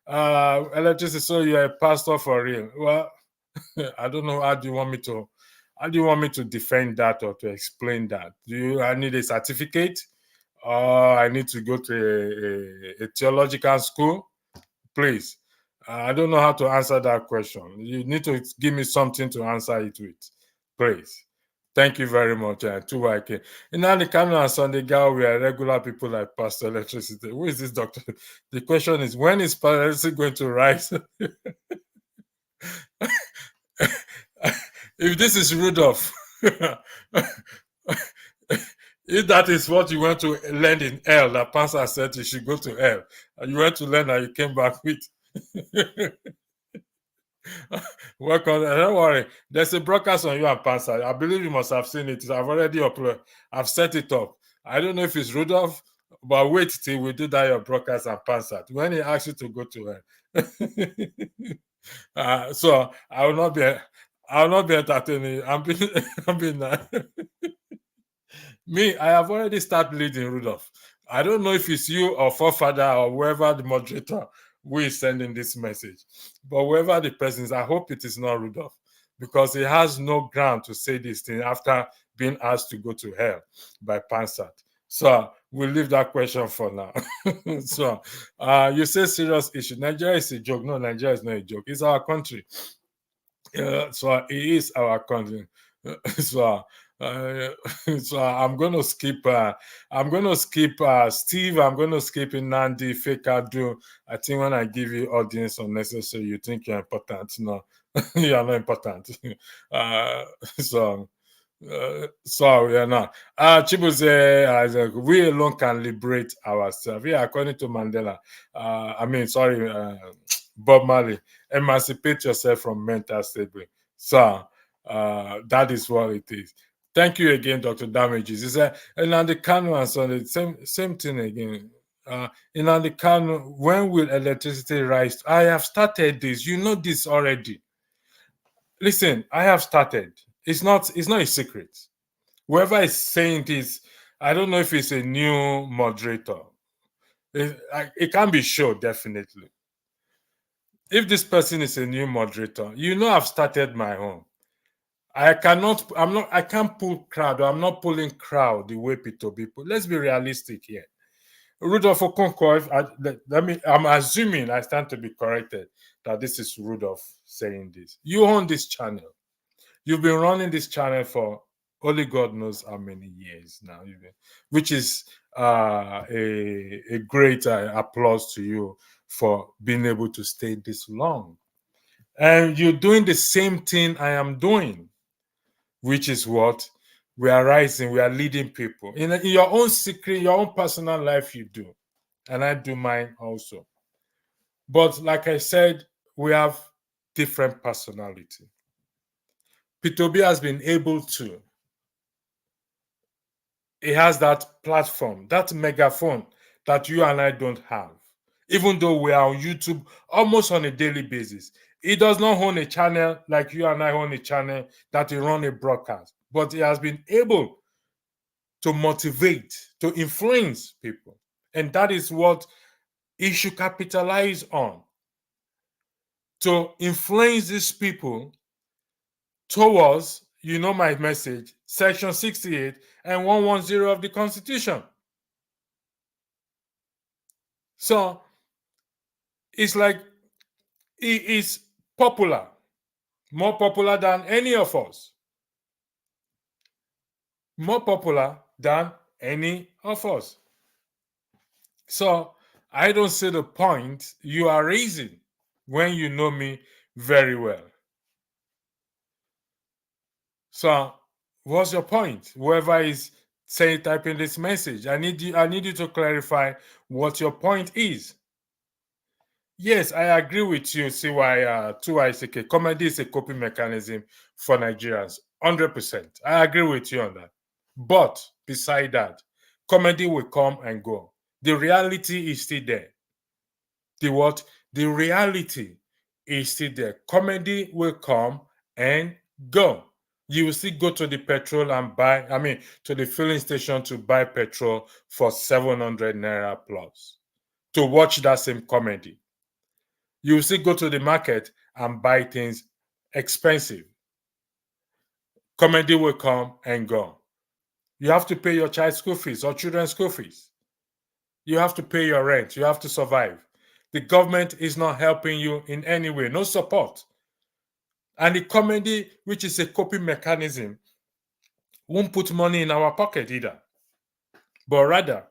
Electricity, so you're a pastor for real. Well, I don't know how do you want me to defend that or to explain that? I need a certificate? Or I need to go to a theological school? Please. I don't know how to answer that question. You need to give me something to answer it with. Please. Thank you very much. Too okay. In the Kano and Sunday girl, we are regular people like Pastor Electricity. Who is this doctor? The question is, when is Pastor Electricity going to rise? If this is Rudolph, if that is what you went to learn in hell, that pastor said you should go to hell, and you went to learn and you came back with. Welcome. Don't worry. There's a broadcast on you and Pansa. I believe you must have seen it. I've already uploaded. I've set it up. I don't know if it's Rudolph, but wait till we do that your broadcast and Pansa. When he asks you to go to her. So I will not be entertaining. I'm being me, I have already started leading Rudolph. I don't know if it's you or forefather or whoever the moderator who is sending this message. But whoever the person is, I hope it is not Rudolph, because he has no ground to say this thing after being asked to go to hell by Pansat. So we'll leave that question for now. So you say serious issue. Nigeria is a joke. No, Nigeria is not a joke. It's our country. So it is our country. So so I'm gonna skip Steve. I'm gonna skip Nandi Fekadu. I think when I give you audience unnecessary, you think you're important. No, you are not important. So we are not. Chibuze, we alone can liberate ourselves. Yeah, according to Mandela. Bob Marley, emancipate yourself from mental slavery. So that is what it is. Thank you again, Dr. Damages. It's and on the Kano and Sunday, same thing again. In on the Kano, when will electricity rise? I have started this. You know this already. Listen, I have started. It's not a secret. Whoever is saying this, I don't know if it's a new moderator. It can be sure, definitely. If this person is a new moderator, you know I've started my own. I can't pull crowd. I'm not pulling crowd the way people. Let's be realistic here. Rudolph Okonkwo, I'm assuming I stand to be corrected that this is Rudolph saying this. You own this channel. You've been running this channel for only God knows how many years now, which is a great applause to you for being able to stay this long. And you're doing the same thing I am doing, which is what? We are rising, we are leading people. In your own secret, your own personal life, you do. And I do mine also. But like I said, we have different personality. P2B has been able to. He has that platform, that megaphone that you and I don't have. Even though we are on YouTube almost on a daily basis. He does not own a channel like you and I own a channel that he run a broadcast. But he has been able to motivate, to influence people. And that is what he should capitalize on. To influence these people towards, you know my message, Section 68 and 110 of the Constitution. So it's like he is popular, more popular than any of us. More popular than any of us. So I don't see the point you are raising when you know me very well. So what's your point? Whoever is typing this message, I need you to clarify what your point is. Yes, I agree with you, CY 2ICK. Comedy is a coping mechanism for Nigerians. 100%. I agree with you on that. But beside that, comedy will come and go. The reality is still there. The what? The reality is still there. Comedy will come and go. You will still go to the petrol and buy, to the filling station to buy petrol for 700 naira plus to watch that same comedy. You will still go to the market and buy things expensive. Comedy will come and go. You have to pay your child's school fees or children's school fees. You have to pay your rent. You have to survive. The government is not helping you in any way, no support. And the comedy, which is a coping mechanism, won't put money in our pocket either, but rather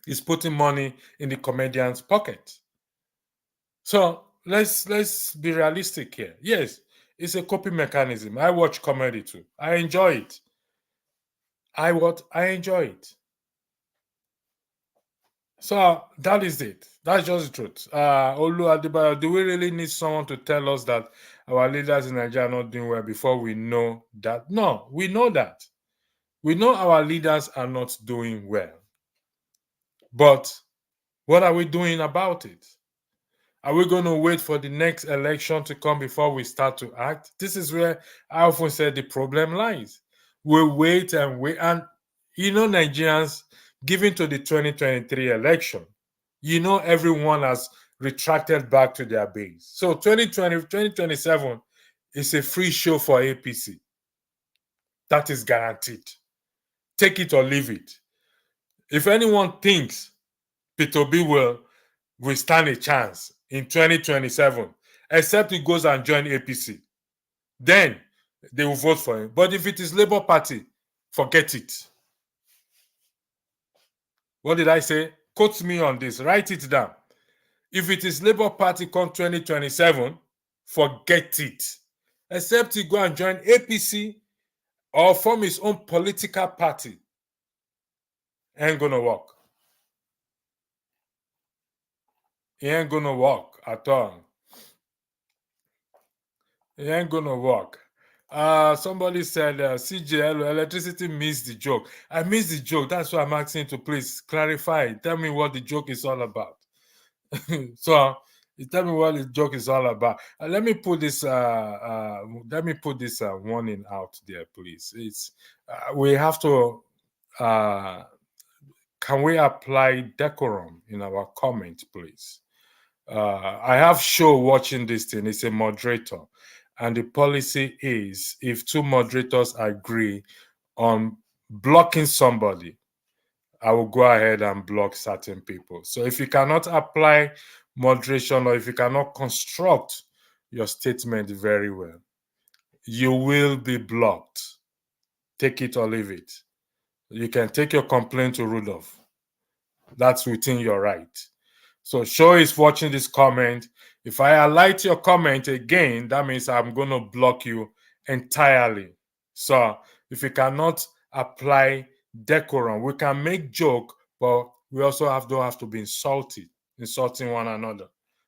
is putting money in the comedian's pocket. So let's be realistic here. Yes, it's a coping mechanism. I watch comedy too. I enjoy it. I enjoy it. So that is it. That's just the truth. Olu Adebayo, do we really need someone to tell us that our leaders in Nigeria are not doing well before we know that? No, we know that. We know our leaders are not doing well. But what are we doing about it? Are we going to wait for the next election to come before we start to act? This is where I often say the problem lies. We wait and wait. And Nigerians, given to the 2023 election, everyone has retracted back to their base. So 2027 is a free show for APC. That is guaranteed. Take it or leave it. If anyone thinks Peter B will stand a chance in 2027, except he goes and join APC, then they will vote for him. But if it is Labour Party, forget it. What did I say? Quote me on this. Write it down. If it is Labour Party come 2027, forget it. Except he go and join APC or form his own political party. Ain't gonna work. It ain't gonna work at all. It ain't gonna work. Somebody said, CJL, electricity missed the joke. I missed the joke. That's why I'm asking you to please clarify. Tell me what the joke is all about. So, tell me what the joke is all about. Let me put this. Warning out there, please. It's we have to. Can we apply decorum in our comment, please? I have show watching this thing. It's a moderator, and the policy is if two moderators agree on blocking somebody, I will go ahead and block certain people. So if you cannot apply moderation or if you cannot construct your statement very well, you will be blocked. Take it or leave it. You can take your complaint to Rudolph. That's within your right. So Show is watching this comment. If I highlight your comment again, that means I'm going to block you entirely. So if you cannot apply decorum, we can make joke, but we also don't have to be insulting one another.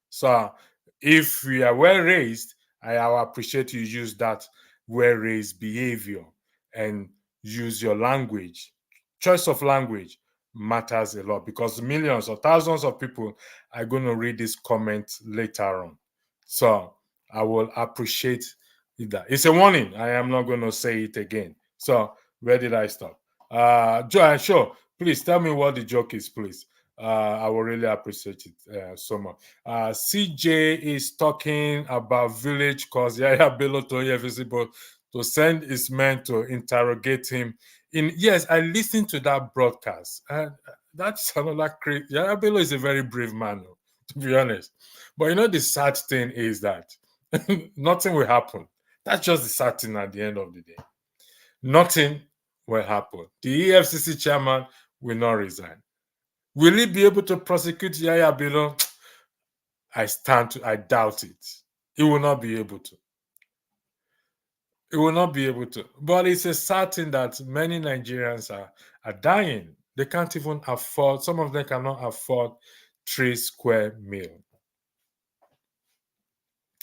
So if we are well raised, I will appreciate you use that well raised behavior and use your language. Choice of language matters a lot because millions or thousands of people are going to read this comment later on. So I will appreciate that. It's a warning. I am not going to say it again. So where did I stop? Joy, sure. Please tell me what the joke is, please. I will really appreciate it so much. CJ is talking about village cause Yaya Bello to visible to send his men to interrogate him. Yes, I listened to that broadcast. That's another crazy. Yaya Bello is a very brave man, to be honest. But the sad thing is that nothing will happen. That's just the sad thing at the end of the day. Nothing will happen. The EFCC chairman will not resign. Will he be able to prosecute Yaya Bello? I doubt it. He will not be able to. He will not be able to. But it's a certain that many Nigerians are dying. They can't even afford, some of them cannot afford 3 square meal.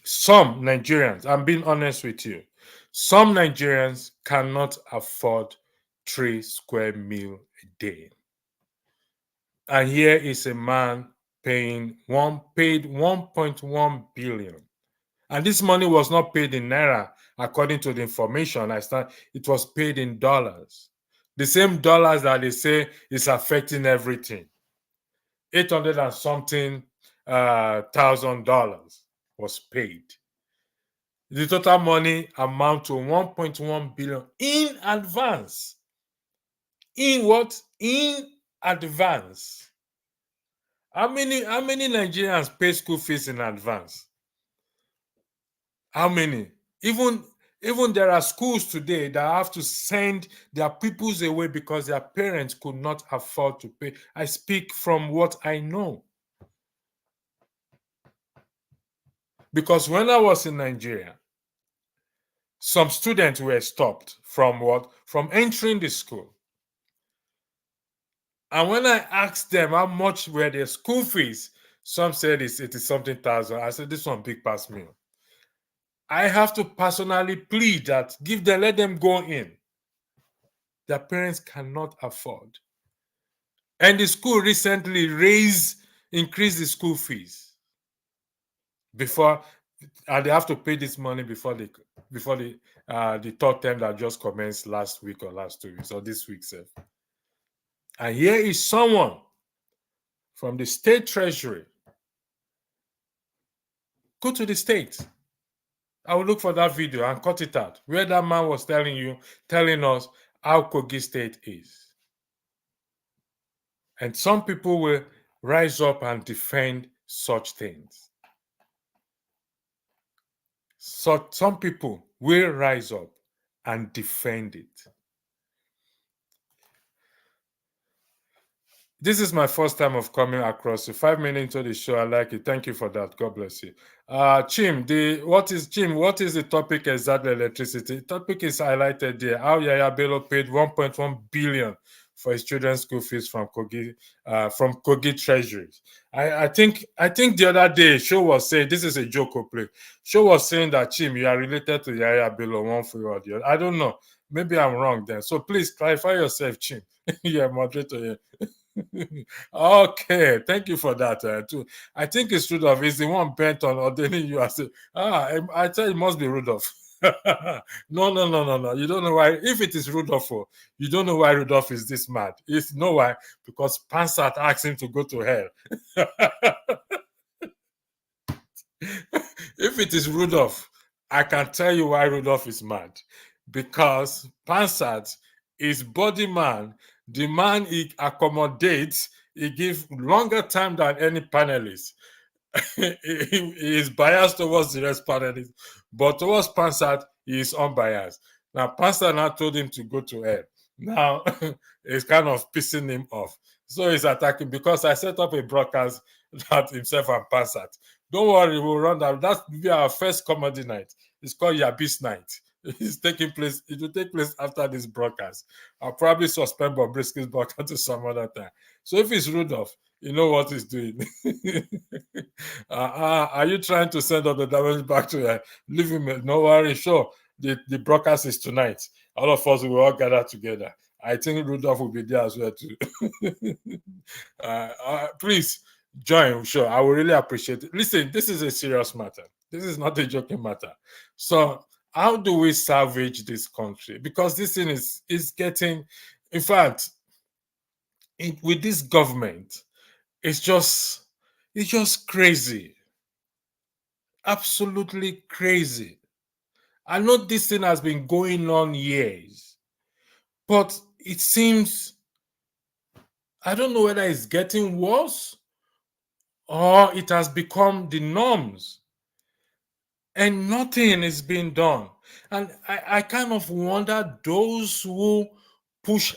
Some Nigerians, I'm being honest with you, some Nigerians cannot afford 3 square meal a day. And here is a man paid 1.1 billion. And this money was not paid in naira, according to the information I start. It was paid in dollars. The same dollars that they say is affecting everything. 800 and something $1,000 was paid. The total money amount to 1.1 billion in advance. In what? In advance. How many Nigerians pay school fees in advance? How many? Even there are schools today that have to send their pupils away because their parents could not afford to pay. I speak from what I know. Because when I was in Nigeria, some students were stopped from what? From entering the school. And when I asked them how much were their school fees, some said it is something thousand. I said, this one big past me. I have to personally plead that let them go in. Their parents cannot afford. And the school recently increased the school fees and they have to pay this money before the third term that just commenced last week or last 2 weeks or this week, sir. And here is someone from the state treasury. Go to the state. I will look for that video and cut it out where that man was telling us how Kogi State is. And some people will rise up and defend such things. So some people will rise up and defend it. This is my first time of coming across you. 5 minutes into the show. I like it. Thank you for that. God bless you. Chim, what is the topic exactly? Electricity. The topic is highlighted there. How Yaya Bello paid 1.1 billion for his children's school fees from Kogi Treasury'sses. I think the other day Show was saying, this is a joke or play. Show was saying that Chim, you are related to Yaya Bello one way or the other. I don't know. Maybe I'm wrong then. So please clarify yourself, Chim. You're a moderator here. Okay, thank you for that too. I think it's Rudolph. Is the one bent on ordaining you as I tell you, it must be Rudolph. No. You don't know why. If it is Rudolph, you don't know why Rudolph is this mad. You know why? Because Pansat asked him to go to hell. If it is Rudolph, I can tell you why Rudolph is mad. Because Pansat is body man. The man he accommodates, he gives longer time than any panelist. He is biased towards the rest panelists, but towards Pansat, he is unbiased. Now, Pansat now told him to go to hell. Now, it's kind of pissing him off. So he's attacking because I set up a broadcast that himself and Pansat. Don't worry, we'll run that. That will be our first comedy night. It's called Yabis Night. It will take place after this broadcast. I'll probably suspend Bobrisky's broadcast to some other time. So if it's Rudolph, you know what he's doing. Are you trying to send all the damage back to leave him? No worry, sure. The broadcast is tonight. All of us will all gather together. I think Rudolph will be there as well too. Please join. Sure, I will really appreciate it. Listen, this is a serious matter. This is not a joking matter. So how do we salvage this country? Because this thing is getting, in fact, with this government, it's just crazy. Absolutely crazy. I know this thing has been going on years, but it seems, I don't know whether it's getting worse or it has become the norms and nothing is being done. And I kind of wonder those who push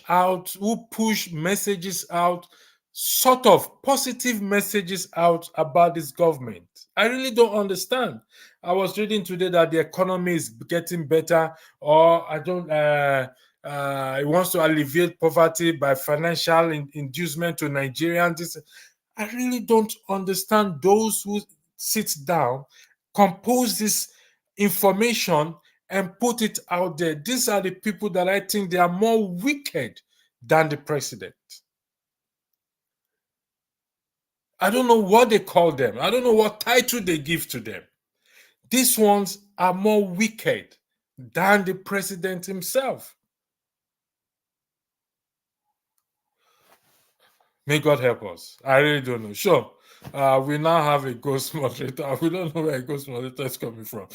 messages out sort of positive messages out about this government. I really don't understand. I was reading today that the economy is getting better, or I don't. It wants to alleviate poverty by financial inducement to Nigerians. I really don't understand those who sit down, compose this information, and put it out there. These are the people that I think they are more wicked than the president. I don't know what they call them. I don't know what title they give to them. These ones are more wicked than the president himself. May God help us. I really don't know. Sure. We now have a ghost moderator. We don't know where a ghost moderator is coming from.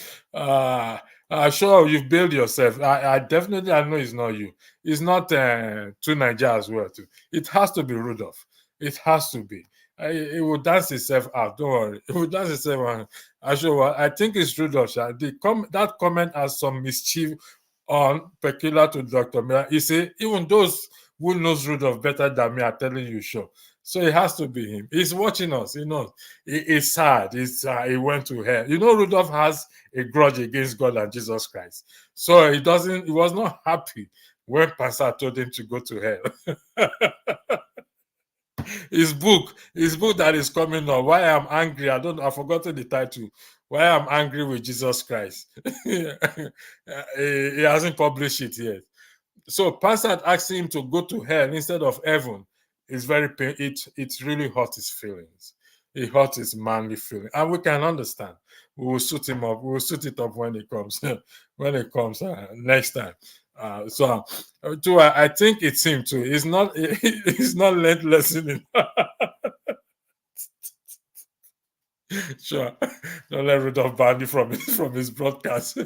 Sure, you've built yourself. I definitely, I know it's not you. It's not to Nigeria as well, too. It has to be Rudolph. It has to be. It will dance itself out. Don't worry. It will dance itself out. I think it's Rudolph. That comment has some mischief on peculiar to Dr. Miller. You see, even those who knows Rudolph better than me are telling you, sure. So it has to be him. He's watching us. You know, it's sad. He went to hell. You know, Rudolph has a grudge against God and Jesus Christ. So he was not happy when Pastor told him to go to hell. his book that is coming on, Why I'm Angry. I've forgotten the title. Why I'm Angry with Jesus Christ. He hasn't published it yet. So Pastor asking him to go to hell instead of heaven is very pain. It really hurt his feelings. It hurt his manly feeling, and we can understand. We will suit him up. We will suit it up when it comes. When it comes next time. I think it's him too. It's not. It's not learned lesson. Sure, don't let Rudolph ban you from his broadcast.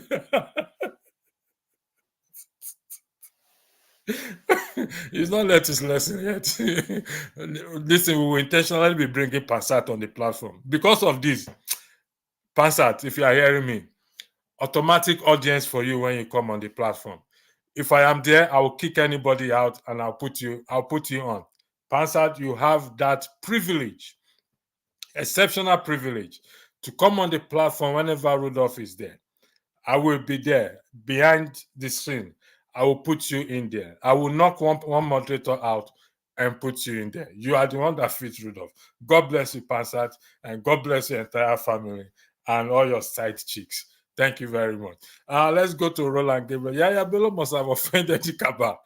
He's not learned his lesson yet. Listen, we will intentionally be bringing Passat on the platform. Because of this, Passat, if you are hearing me, automatic audience for you when you come on the platform. If I am there, I will kick anybody out and I'll put you on. Passat, you have that privilege, exceptional privilege, to come on the platform whenever Rudolph is there. I will be there behind the screen. I will put you in there. I will knock one moderator out and put you in there. You are the one that fits Rudolph. God bless you, Passat, and God bless your entire family and all your side chicks. Thank you very much. Let's go to Roland Gabriel. Yaya Bello must have offended the cabal.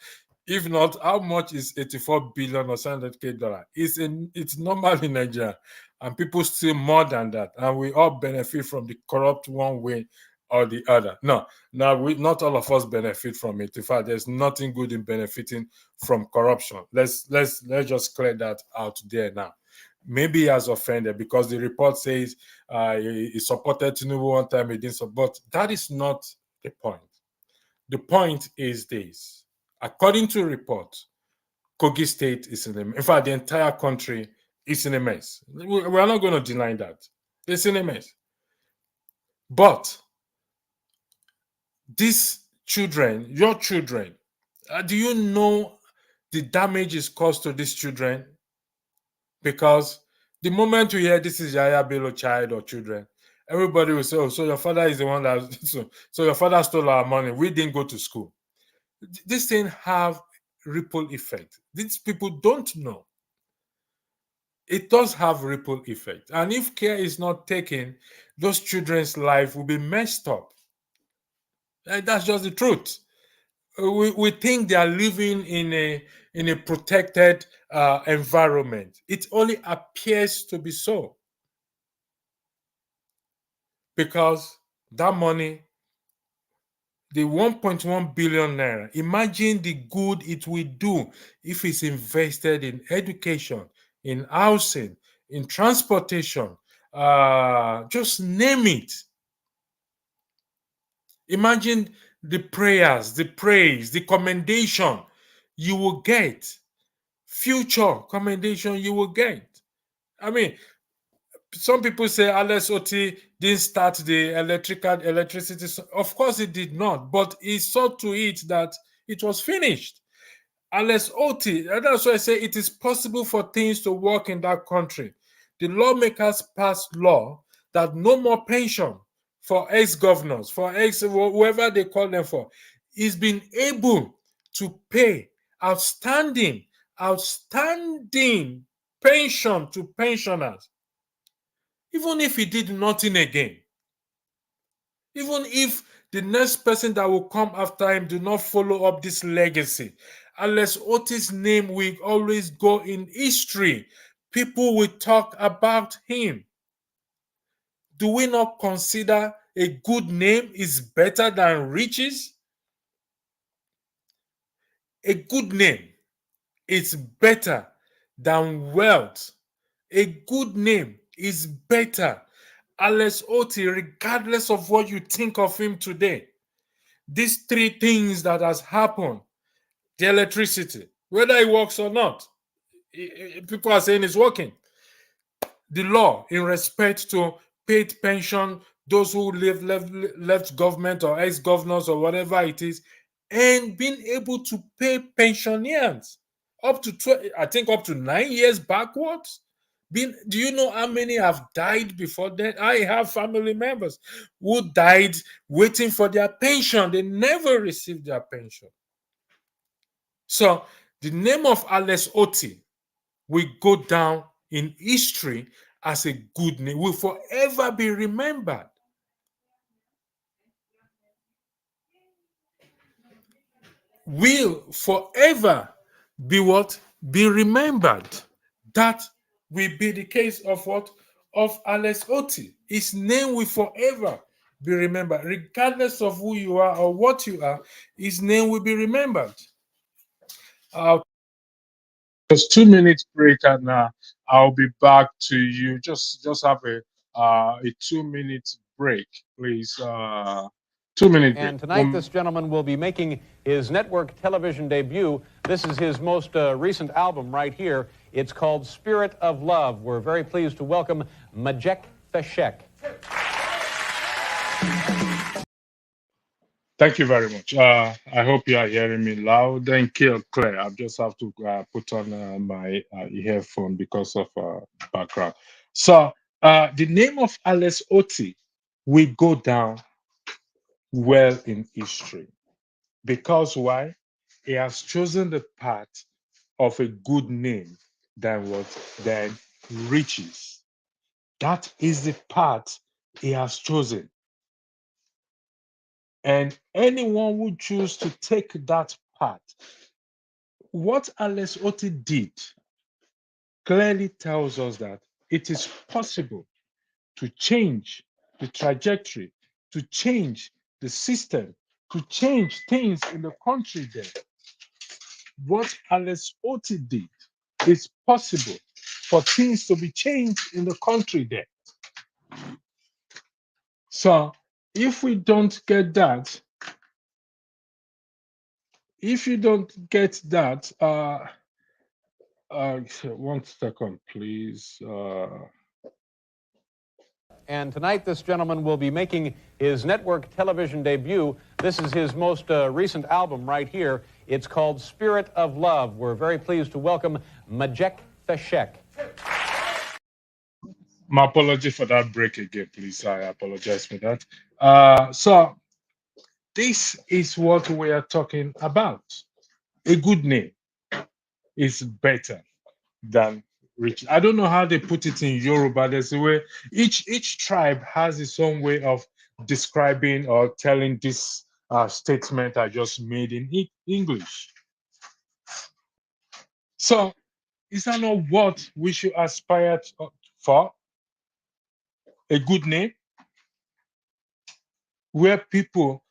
If not, how much is 84 billion or $700K? It's normal in Nigeria, and people steal more than that, and we all benefit from the corrupt one way or the other. No, not all of us benefit from it. In fact, there's nothing good in benefiting from corruption. Let's just clear that out there now. Maybe he has offended because the report says he supported Tinubu one time, he didn't support. That is not the point. The point is this: according to report, Kogi State is in fact, the entire country is in a mess. We're not going to deny that. It's in a mess. But these children, your children, do you know the damage is caused to these children? Because the moment we hear this is Yaya Bello child or children, everybody will say, oh, so your father is the one that, so your father stole our money. We didn't go to school. This thing have ripple effect. These people don't know. It does have ripple effect. And if care is not taken, those children's life will be messed up. And that's just the truth. We think they are living in a protected environment. It only appears to be so. Because that money, the 1.1 billion naira, imagine the good it will do if it's invested in education, in housing, in transportation, just name it. Imagine the prayers, the praise, the commendation you will get, future commendation you will get. I mean, some people say Alex Oti didn't start the electricity. Of course, it did not, but he saw to it that it was finished. Alex Oti, and that's why I say it is possible for things to work in that country. The lawmakers passed law that no more pension for ex-governors, for whoever they call them for, is being able to pay outstanding pension to pensioners, even if he did nothing again. Even if the next person that will come after him do not follow up this legacy, Alex Otis' name will always go in history. People will talk about him. Do we not consider a good name is better than riches? A good name is better than wealth. A good name is better. Alex Oti, regardless of what you think of him today, these three things that has happened, the electricity, whether it works or not, people are saying it's working. The law in respect to paid pension, those who left government or ex-governors or whatever it is, and being able to pay pensioners up to 12, I think up to 9 years backwards. Do you know how many have died before then? I have family members who died waiting for their pension. They never received their pension. So the name of Alex Oti will go down in history as a good name, will forever be remembered. Will forever be what? Be remembered. That will be the case of what? Of Alex Oti. His name will forever be remembered. Regardless of who you are or what you are, his name will be remembered. Just 2 minutes break, and I'll be back to you. Just have a 2 minute break, please. 2 minute break. And tonight, this gentleman will be making his network television debut. This is his most recent album right here. It's called Spirit of Love. We're very pleased to welcome Majek Feshek. Thank you very much. I hope you are hearing me loud and clear. I just have to put on my earphone because of background. So the name of Alex Oti will go down well in history. Because why? He has chosen the path of a good name than what? Than riches. That is the path he has chosen. And anyone who choose to take that path, what Alex Oti did clearly tells us that it is possible to change the trajectory, to change the system, to change things in the country there. What Alex Oti did is possible for things to be changed in the country there. So if we don't get that, if you don't get that, 1 second, please. And tonight, this gentleman will be making his network television debut. This is his most recent album right here. It's called Spirit of Love. We're very pleased to welcome Majek Feshek. My apology for that break again, please. I apologize for that. So this is what we are talking about. A good name is better than rich. I don't know how they put it in Yoruba. There's a way each tribe has its own way of describing or telling this statement I just made in English. So is that not what we should aspire for? A good name where people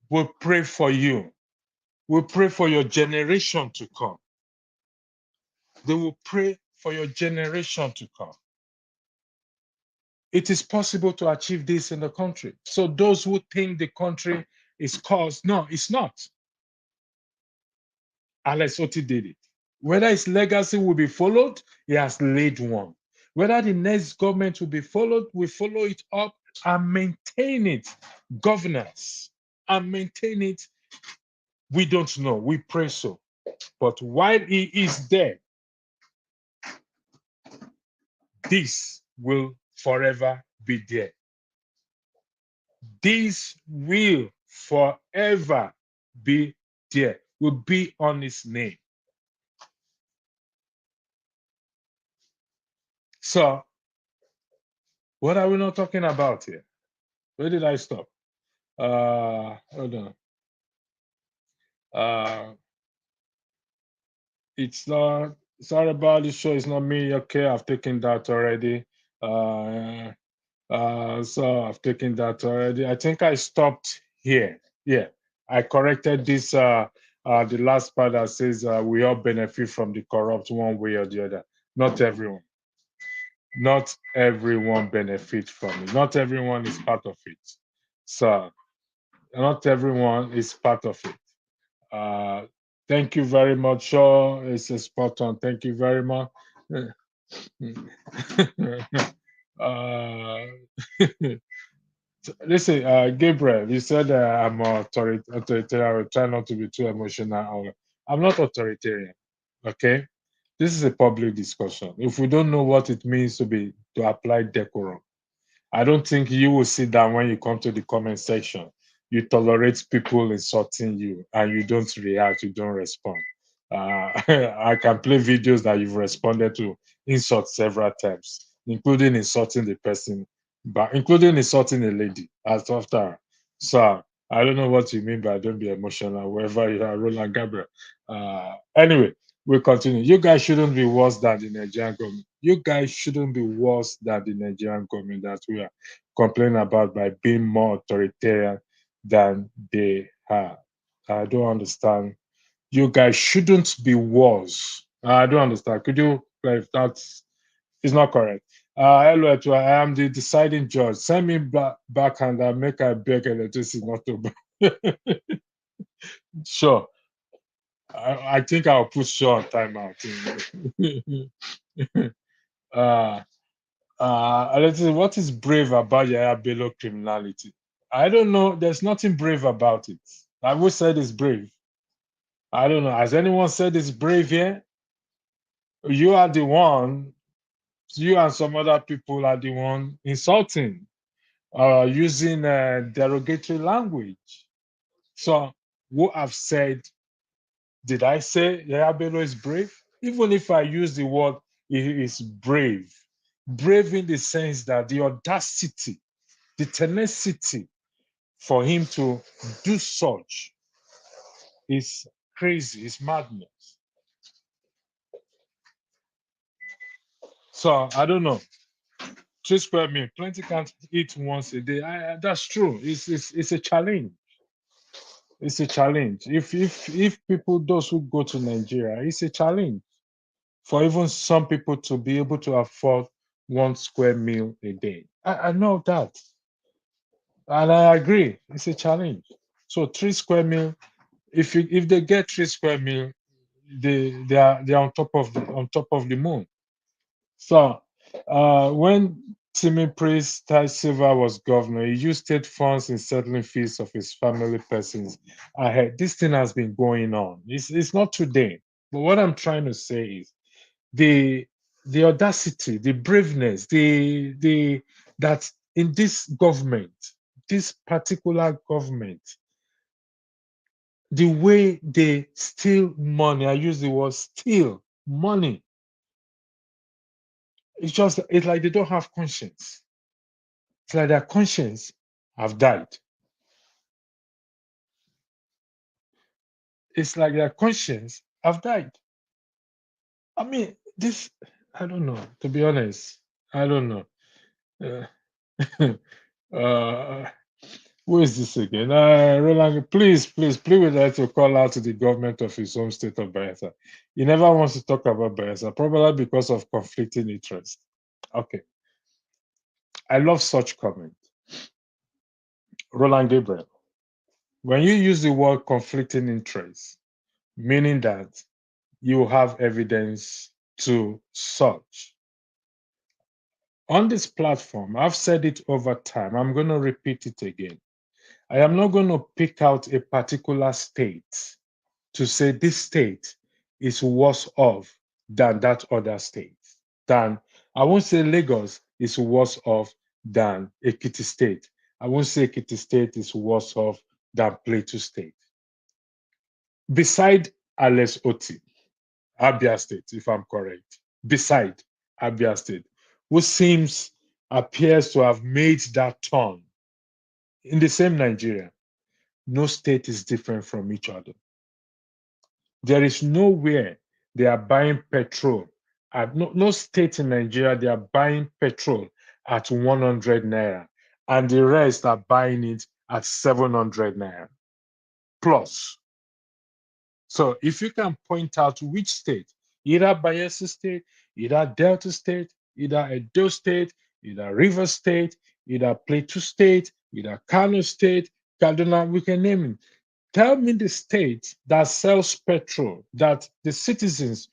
will pray for you, will pray for your generation to come. They will pray for your generation to come. It is possible to achieve this in the country. So those who think the country is caused, no, it's not. Alex Oti did it. Whether his legacy will be followed, he has laid one. Whether the next government will be followed, we follow it up and maintain it. Governance and maintain it, we don't know. We pray so. But while he is there, this will forever be there. This will forever be there, will be on his name. So, what are we not talking about here? Where did I stop? Hold on. It's not about the show, it's not me. Okay, I've taken that already. So I've taken that already. I think I stopped here. Yeah, I corrected this. The last part that says we all benefit from the corrupt one way or the other. Not everyone. Not everyone benefits from it. Not everyone is part of it. So not everyone is part of it. Thank you very much. Sure, it's a spot on. Thank you very much. uh, Listen, Gabriel, you said I'm authoritarian. I will try not to be too emotional. I'm not authoritarian. Okay, this is a public discussion. If we don't know what it means to apply decorum, I don't think you will sit down when you come to the comment section. You tolerate people insulting you and you don't react, you don't respond. I can play videos that you've responded to insults several times, including insulting the person, but including insulting a lady as after. So I don't know what you mean by don't be emotional, wherever you are, Roland Gabriel. Anyway, we continue. You guys shouldn't be worse than the Nigerian government. You guys shouldn't be worse than the Nigerian government that we are complaining about by being more authoritarian than they are. I don't understand. You guys shouldn't be worse. I don't understand. Could you clarify? That's it's not correct. Hello, I am the deciding judge. Send me back and I make I beg electricity not to. Sure. I think I'll put sure on timeout. What is brave about Yaya Bello criminality? I don't know. There's nothing brave about it. I would say it's brave. I don't know. Has anyone said it's brave here? You are the one. You and some other people are the one insulting, using derogatory language. So, who have said? Did I say Yaya Bello is brave? Even if I use the word, he is brave. Brave in the sense that the audacity, the tenacity for him to do such is crazy, it's madness. So I don't know. 3 square meal, plenty can't eat once a day. That's true. It's a challenge. It's a challenge. If people, those who go to Nigeria, it's a challenge for even some people to be able to afford 1 square meal a day. I know that. And I agree, it's a challenge. So 3 square meal, if they get 3 square meal, they're on top of the moon. So when Timmy Priest Ty Silva was governor, he used state funds in settling fees of his family persons. This thing has been going on. It's not today. But what I'm trying to say is the audacity, the braveness, the that in this government, this particular government, the way they steal money, I use the word steal money. It's like they don't have conscience. It's like their conscience have died. It's like their conscience have died. I mean, I don't know, to be honest. I don't know. Uh, who is this again? Roland, please with that to call out to the government of his home state of Bayelsa. He never wants to talk about Bayelsa, probably because of conflicting interest. Okay. I love such comment. Roland Gabriel, when you use the word conflicting interest, meaning that you have evidence to such. On this platform, I've said it over time. I'm going to repeat it again. I am not going to pick out a particular state to say this state is worse off than that other state. Than I won't say Lagos is worse off than Ekiti State. I won't say Ekiti State is worse off than Plateau State. Beside Alex Oti, Abia State, if I'm correct, beside Abia State, who appears to have made that turn in the same Nigeria. No state is different from each other. There is nowhere they are buying petrol. No state in Nigeria, they are buying petrol at 100 naira, and the rest are buying it at 700 naira plus. So if you can point out which state, either Bayelsa State, either Delta State, either Edo State, either River State, either Plateau State, either Kano State, Kaduna, we can name it. Tell me the state that sells petrol, that the citizens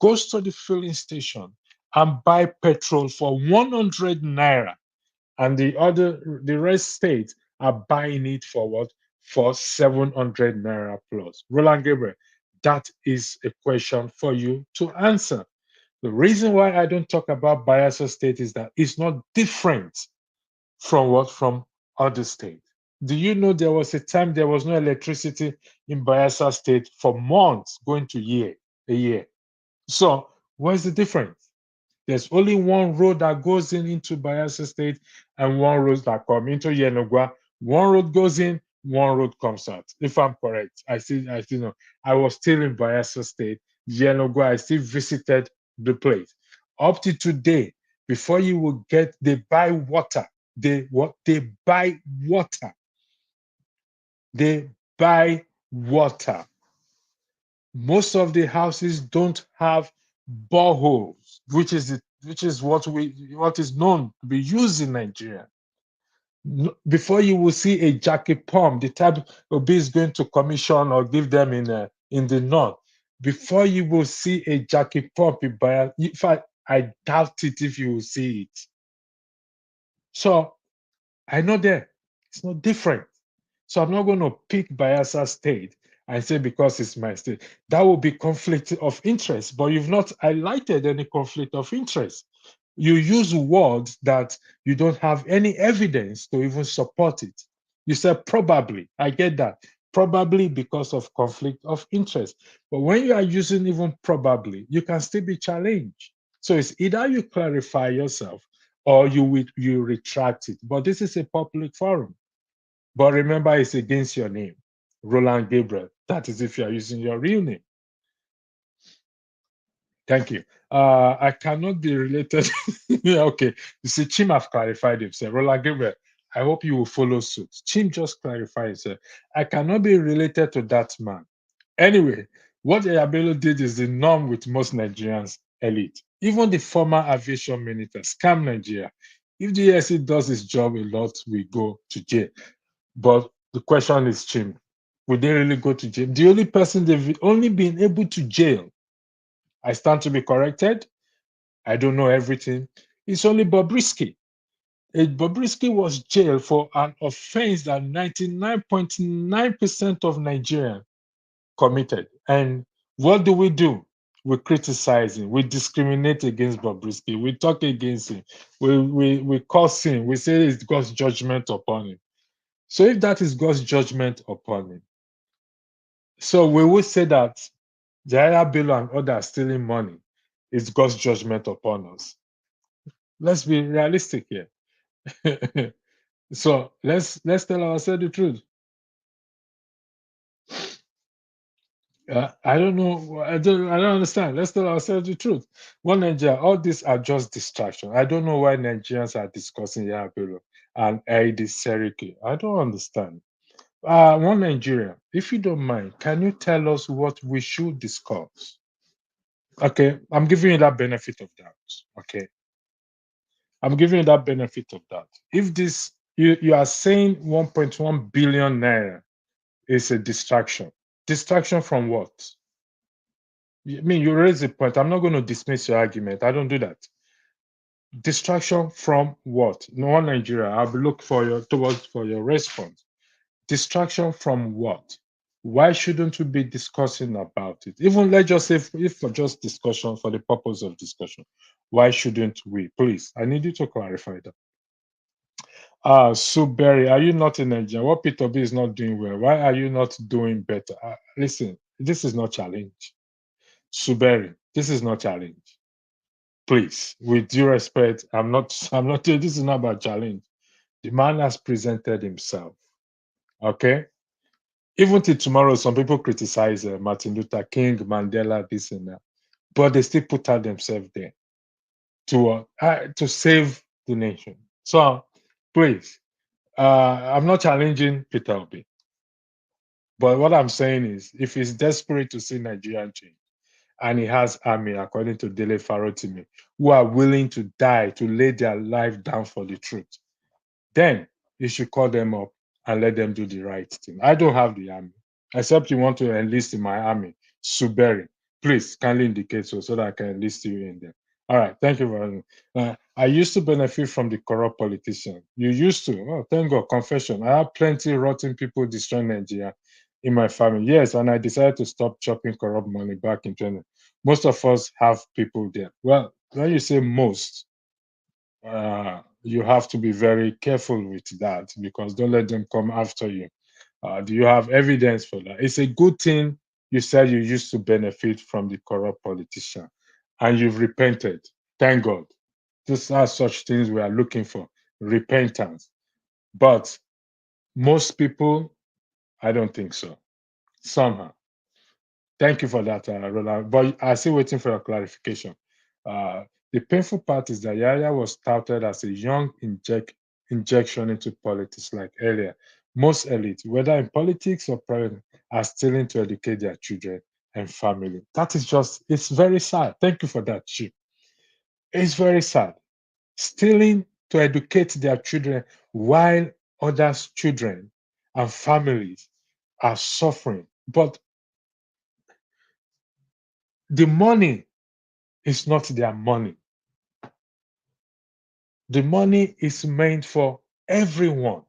goes to the filling station and buy petrol for 100 naira, and the rest states are buying it for what? For 700 naira plus. Roland Gabriel, that is a question for you to answer. The reason why I don't talk about Bayelsa State is that it's not different from what? From other states. Do you know there was a time there was no electricity in Bayelsa State for months, going to a year? So what's the difference? There's only one road that goes into Bayelsa State and one road that comes into Yenogwa. One road goes in, one road comes out. If I'm correct, I still know. I was still in Bayelsa State, Yenogwa. I still visited the place. Up to today, before you will get, they buy water. They buy water. They buy water. Most of the houses don't have boreholes, which is what is known to be used in Nigeria. Before you will see a jacket pump, the type Obi is going to commission or give them in the north. Before you will see a jacket pump, in fact, I doubt it if you will see it. So I know that it's not different. So I'm not going to pick Bayelsa State and say because it's my state. That will be conflict of interest, but you've not highlighted any conflict of interest. You use words that you don't have any evidence to even support it. You said probably. I get that. Probably because of conflict of interest. But when you are using even probably, you can still be challenged. So it's either you clarify yourself or you retract it. But this is a public forum. But remember, it's against your name, Roland Gabriel. That is if you are using your real name. Thank you. I cannot be related. Okay. You see, Chim have clarified himself. Roland Gabriel, I hope you will follow suit. Chim just clarified himself. I cannot be related to that man. Anyway, what Yaya Bello did is the norm with most Nigerians elite. Even the former aviation minister, scam Nigeria. If the ESC does its job, a lot will go to jail. But the question is, Chim, would they really go to jail? The only person they've only been able to jail, I stand to be corrected. I don't know everything. It's only Bobrisky. Bobrisky was jailed for an offense that 99.9% of Nigerians committed. And what do? We criticize him. We discriminate against Bobrisky. We talk against him. We curse him. We say it's God's judgment upon him. So if that is God's judgment upon him, so we would say that Yaya Bello and others stealing money is God's judgment upon us. Let's be realistic here. So let's tell ourselves the truth. I don't know. I don't understand. Let's tell ourselves the truth. One Nigeria, all these are just distractions. I don't know why Nigerians are discussing Yaya Bello and Eddie Seriki. I don't understand. One Nigeria, if you don't mind, can you tell us what we should discuss? Okay, I'm giving you that benefit of doubt. Okay, I'm giving you that benefit of doubt. If this, you are saying 1.1 billion naira is a distraction from what? I mean, you raise a point. I'm not going to dismiss your argument. I don't do that. Distraction from what? No one Nigeria. I'll be looking for your response. Distraction from what? Why shouldn't we be discussing about it? Even let's just say, if for just discussion, for the purpose of discussion, why shouldn't we? Please, I need you to clarify that. Sue Berry, are you not in Nigeria? What Peter B is not doing well? Why are you not doing better? Listen, this is not challenge. Sue Berry, this is not challenge. Please, with due respect, I'm not, this is not about challenge. The man has presented himself. Okay? Even till tomorrow, some people criticize Martin Luther King, Mandela, this and that, but they still put out themselves there to save the nation. So, please, I'm not challenging Peter Obi, but what I'm saying is, if he's desperate to see Nigeria change, and he has army, according to Dele Farotimi, who are willing to die to lay their life down for the truth, then you should call them up and let them do the right thing. I don't have the army, except you want to enlist in my army. Suberi, please kindly indicate so that I can enlist you in there. All right, thank you very much. I used to benefit from the corrupt politician. You used to. Oh, thank God, confession. I have plenty rotten people destroying Nigeria in my family. Yes, and I decided to stop chopping corrupt money back in 20. Most of us have people there. Well, when you say most, you have to be very careful with that, because don't let them come after you. Do you have evidence for that? It's a good thing you said you used to benefit from the corrupt politician and you've repented. Thank God. These are such things we are looking for, repentance. But most people, I don't think so. Somehow. Thank you for that, Roland. But I'm still waiting for your clarification. The painful part is that Yaya was touted as a young injection into politics like earlier. Most elites, whether in politics or private, are stealing to educate their children and family. That is just, it's very sad. Thank you for that, Chief. It's very sad. Stealing to educate their children while others' children and families are suffering. But the money is not their money. The money is meant for everyone.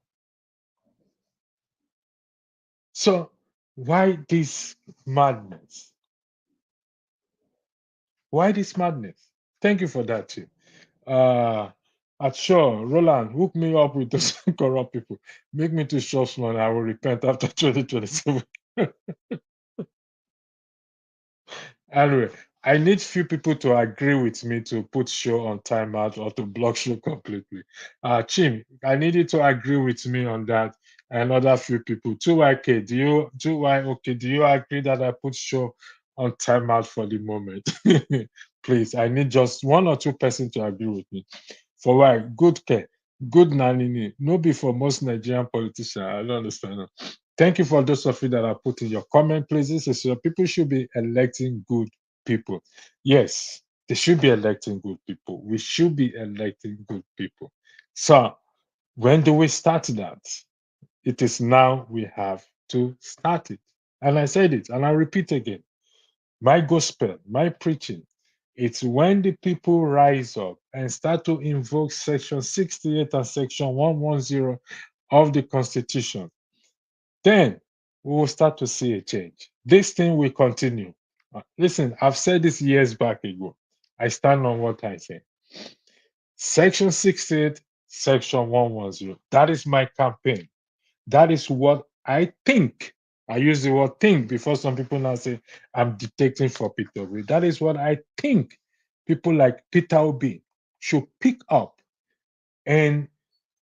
So why this madness? Why this madness? Thank you for that too. At sure, Roland, hook me up with those corrupt people. Make me to church, man. I will repent after 2027. Anyway, I need few people to agree with me to put show on timeout or to block show completely. Chim, I need you to agree with me on that. And other few people. 2YK, do you agree that I put show on timeout for the moment? Please, I need just one or two persons to agree with me. For why? Good care, good nanini. No be for most Nigerian politicians. I don't understand. Thank you for those of you that are putting your comment, please. This is your people should be electing good people. Yes, they should be electing good people. We should be electing good people. So, when do we start that? It is now we have to start it. And I said it, and I repeat again. My gospel, my preaching, it's when the people rise up and start to invoke Section 68 and Section 110 of the Constitution, then we will start to see a change. This thing will continue. Listen, I've said this years back ago. I stand on what I say. Section 68, Section 110. That is my campaign. That is what I think. I use the word think before some people now say I'm dictating for Peter Obi. That is what I think people like Peter Obi should pick up and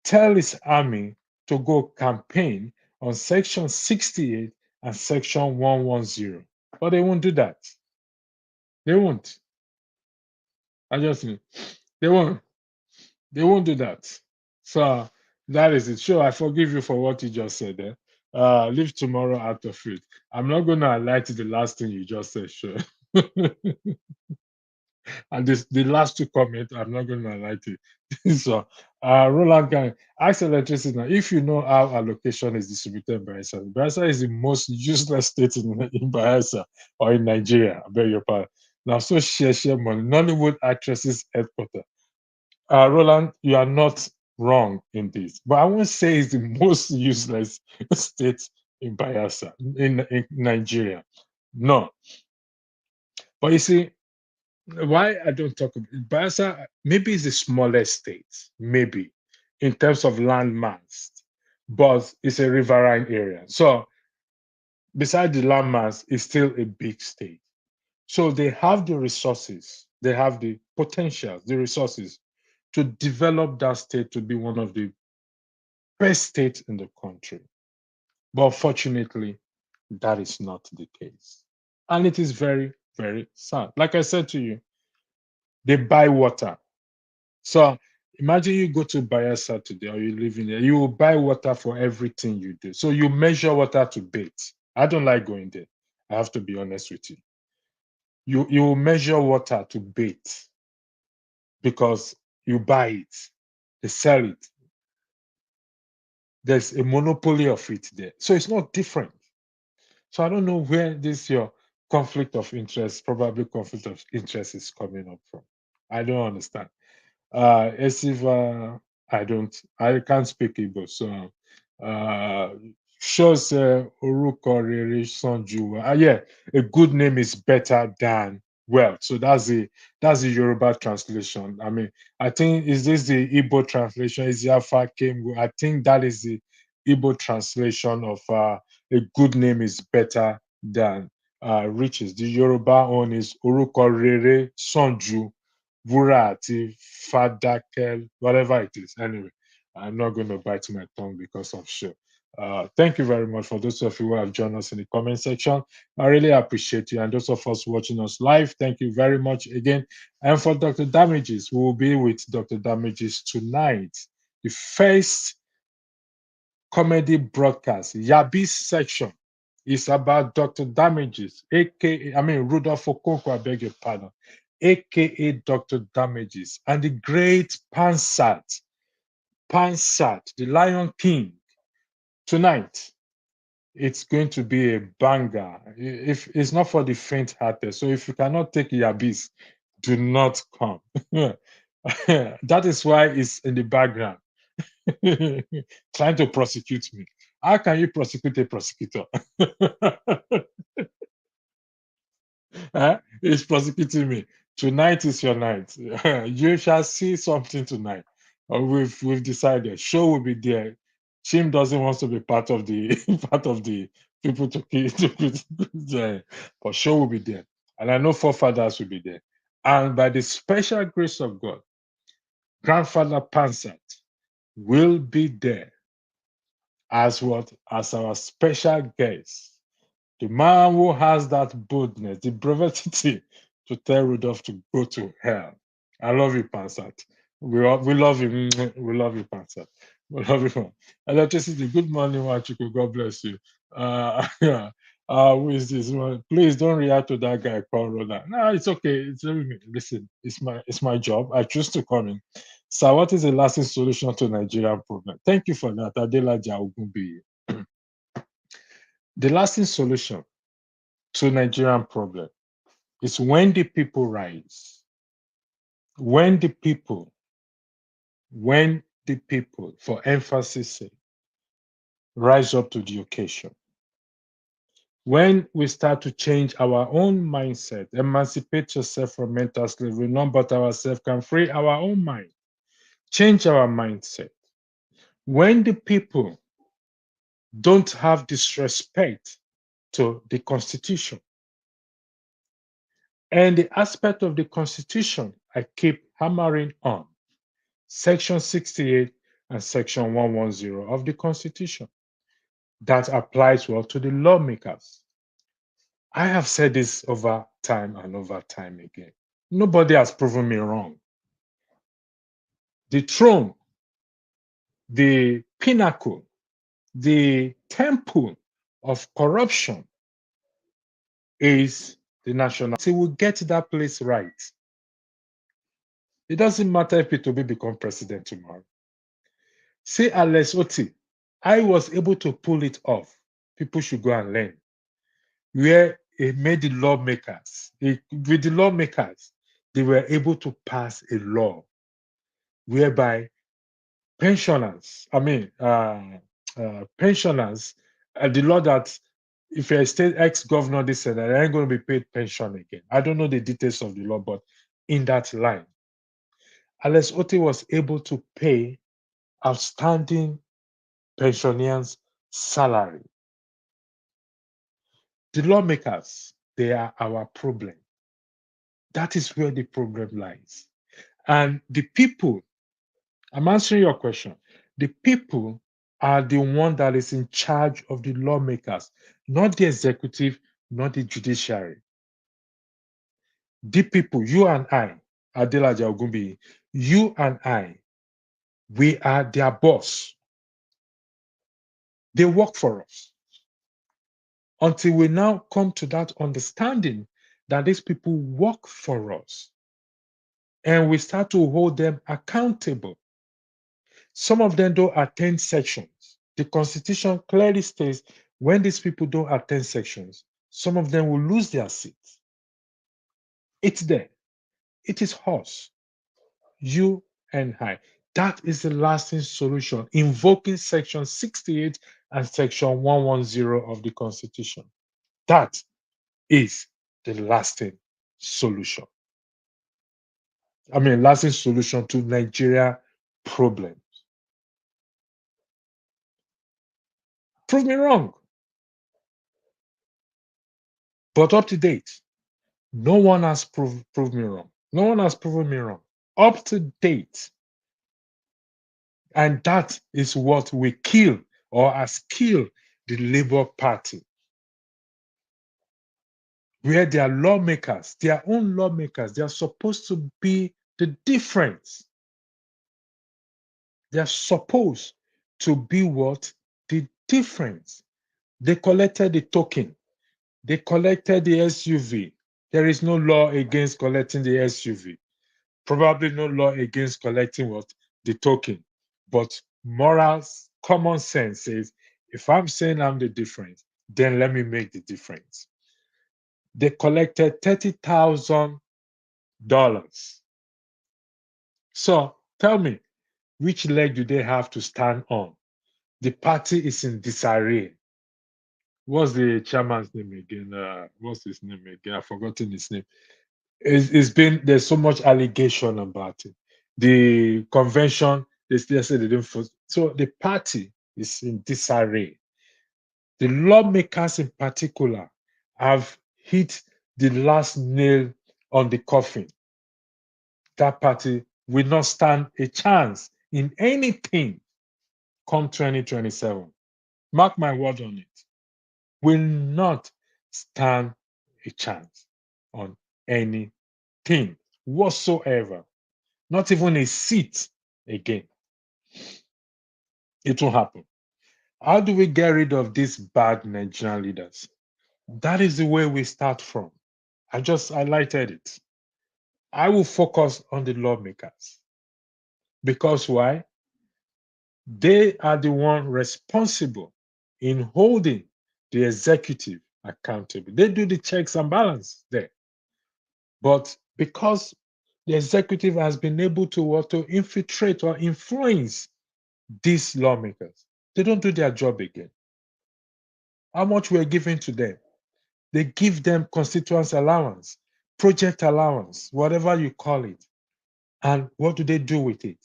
tell his army to go campaign on Section 68 and Section 110. But they won't do that. They won't. I just mean they won't. They won't do that. So that is it. Sure, I forgive you for what you just said there. Leave tomorrow out of it. I'm not going to highlight the last thing you just said, sure. And the last two comments, I'm not going to highlight it. So, Roland Gang, ask electricity now. If you know how allocation is distributed in Bayelsa, Bayelsa is the most useless state in Bayelsa or in Nigeria. I beg your pardon. Now, so share money. Nollywood actresses headquarters. Roland, you are not wrong in this, but I won't say it's the most useless state in Bayelsa, in Nigeria. No. But you see, why I don't talk about Bayelsa, maybe it's the smallest state, maybe, in terms of land mass, but it's a riverine area. So beside the land mass, it's still a big state. So they have the resources, they have the potential, the resources to develop that state to be one of the best states in the country. But unfortunately, that is not the case. And it is very, very sad. Like I said to you, they buy water. So imagine you go to Bayelsa today or you live in there, you will buy water for everything you do. So you measure water to bathe. I don't like going there. I have to be honest with you. You will measure water to bathe because you buy it, they sell it. There's a monopoly of it there. So it's not different. So I don't know where this your conflict of interest, probably conflict of interest is coming up from. I don't understand. As if I can't speak Igbo, so shows Oruko Rere Sonju. Yeah, a good name is better than wealth. So that's the Yoruba translation. I mean, I think is this the Igbo translation? Is Yafa came? I think that is the Igbo translation of a good name is better than riches. The Yoruba one is Oruko Rere Sonju Wura àti Fadakel, whatever it is. Anyway, I'm not going to bite my tongue because of sure. Thank you very much for those of you who have joined us in the comment section. I really appreciate you. And those of us watching us live, thank you very much again. And for Dr. Damages, we will be with Dr. Damages tonight. The first comedy broadcast, Yabi's section, is about Dr. Damages, aka, Rudolph Okonkwo, I beg your pardon, aka Dr. Damages, and the great Pansat, the Lion King. Tonight, it's going to be a banger. If it's not for the faint-hearted, so if you cannot take Yabis, do not come. That is why it's in the background. Trying to prosecute me. How can you prosecute a prosecutor? He's prosecuting me. Tonight is your night. You shall see something tonight. We've decided. Show will be there. Chim doesn't want to be part of the part of the people to kill, but show will be there, and I know forefathers will be there. And by the special grace of God, Grandfather Pansat will be there as what? As our special guest. The man who has that boldness, the brevity to tell Rudolph to go to hell. I love you, Pansat. We love you. We love you, Pansat. We love you. Electricity, good morning, Wachuku. God bless you. Yeah. Who is this one? Please don't react to that guy called Roda. No, it's okay. Listen, it's my job. I choose to come in. So, what is the lasting solution to Nigerian problem? Thank you for that, Adela Ogunbi. The lasting solution to Nigerian problem is when the people rise, when the people, for emphasis sake, rise up to the occasion. When we start to change our own mindset, emancipate yourself from mental slavery, none but ourselves can free our own mind, change our mindset. When the people don't have disrespect to the Constitution, and the aspect of the Constitution I keep hammering on, Section 68 and Section 110 of the Constitution, that applies well to the lawmakers. I have said this over time and over time again. Nobody has proven me wrong. The throne, the pinnacle, the temple of corruption is the national. So we'll get that place right. It doesn't matter if P2B become president tomorrow. Say Alex Oti, I was able to pull it off. People should go and learn. Where it made the lawmakers, with the lawmakers, they were able to pass a law whereby pensioners the law that if you're a state ex-governor, they said that they ain't going to be paid pension again. I don't know the details of the law, but in that line, Alex Otti was able to pay outstanding pensioners' salary. The lawmakers, they are our problem. That is where the problem lies. And the people, I'm answering your question. The people are the one that is in charge of the lawmakers, not the executive, not the judiciary. The people, you and I, Adelaja Ogumbi, you and I, we are their boss. They work for us. Until we now come to that understanding that these people work for us, and we start to hold them accountable. Some of them don't attend sections. The Constitution clearly states when these people don't attend sections, some of them will lose their seats. It's there. It is us, you and I. That is the lasting solution, invoking Section 68 and Section 110 of the Constitution. That is the lasting solution. I mean, lasting solution to Nigeria problem. Prove me wrong. But up to date, no one has proved me wrong. No one has proven me wrong. Up to date. And that is what we kill or has killed the Labour Party. Where their lawmakers, their own lawmakers, they are supposed to be the difference. They are supposed to be what? The difference. They collected the token. They collected the SUV. There is no law against collecting the SUV. Probably no law against collecting what? The token. But morals, common sense says, if I'm saying I'm the difference, then let me make the difference. They collected $30,000. So tell me, which leg do they have to stand on? The party is in disarray. What's the chairman's name again? What's his name again? I've forgotten his name. There's so much allegation about it. The convention, they still say they didn't vote. So the party is in disarray. The lawmakers in particular have hit the last nail on the coffin. That party will not stand a chance in anything come 2027. Mark my word on it. Will not stand a chance on anything whatsoever. Not even a seat again. It won't happen. How do we get rid of these bad Nigerian leaders? That is the way we start from. I just highlighted it. I will focus on the lawmakers. Because why? They are the one responsible in holding the executive accountable. They do the checks and balance there. But because the executive has been able to infiltrate or influence these lawmakers, they don't do their job again. How much we're giving to them? They give them constituency allowance, project allowance, whatever you call it. And what do they do with it?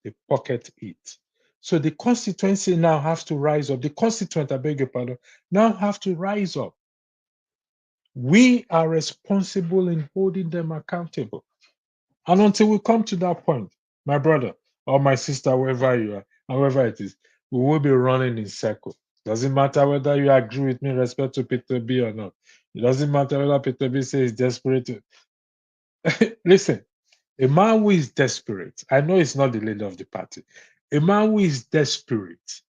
They pocket it. So the constituency now has to rise up. The constituent, I beg your pardon, now have to rise up. We are responsible in holding them accountable. And until we come to that point, my brother or my sister, wherever you are, however it is, we will be running in circles. Doesn't matter whether you agree with me in respect to Peter B or not. It doesn't matter whether Peter B says desperate. Listen, a man who is desperate, I know he's not the leader of the party, a man who is desperate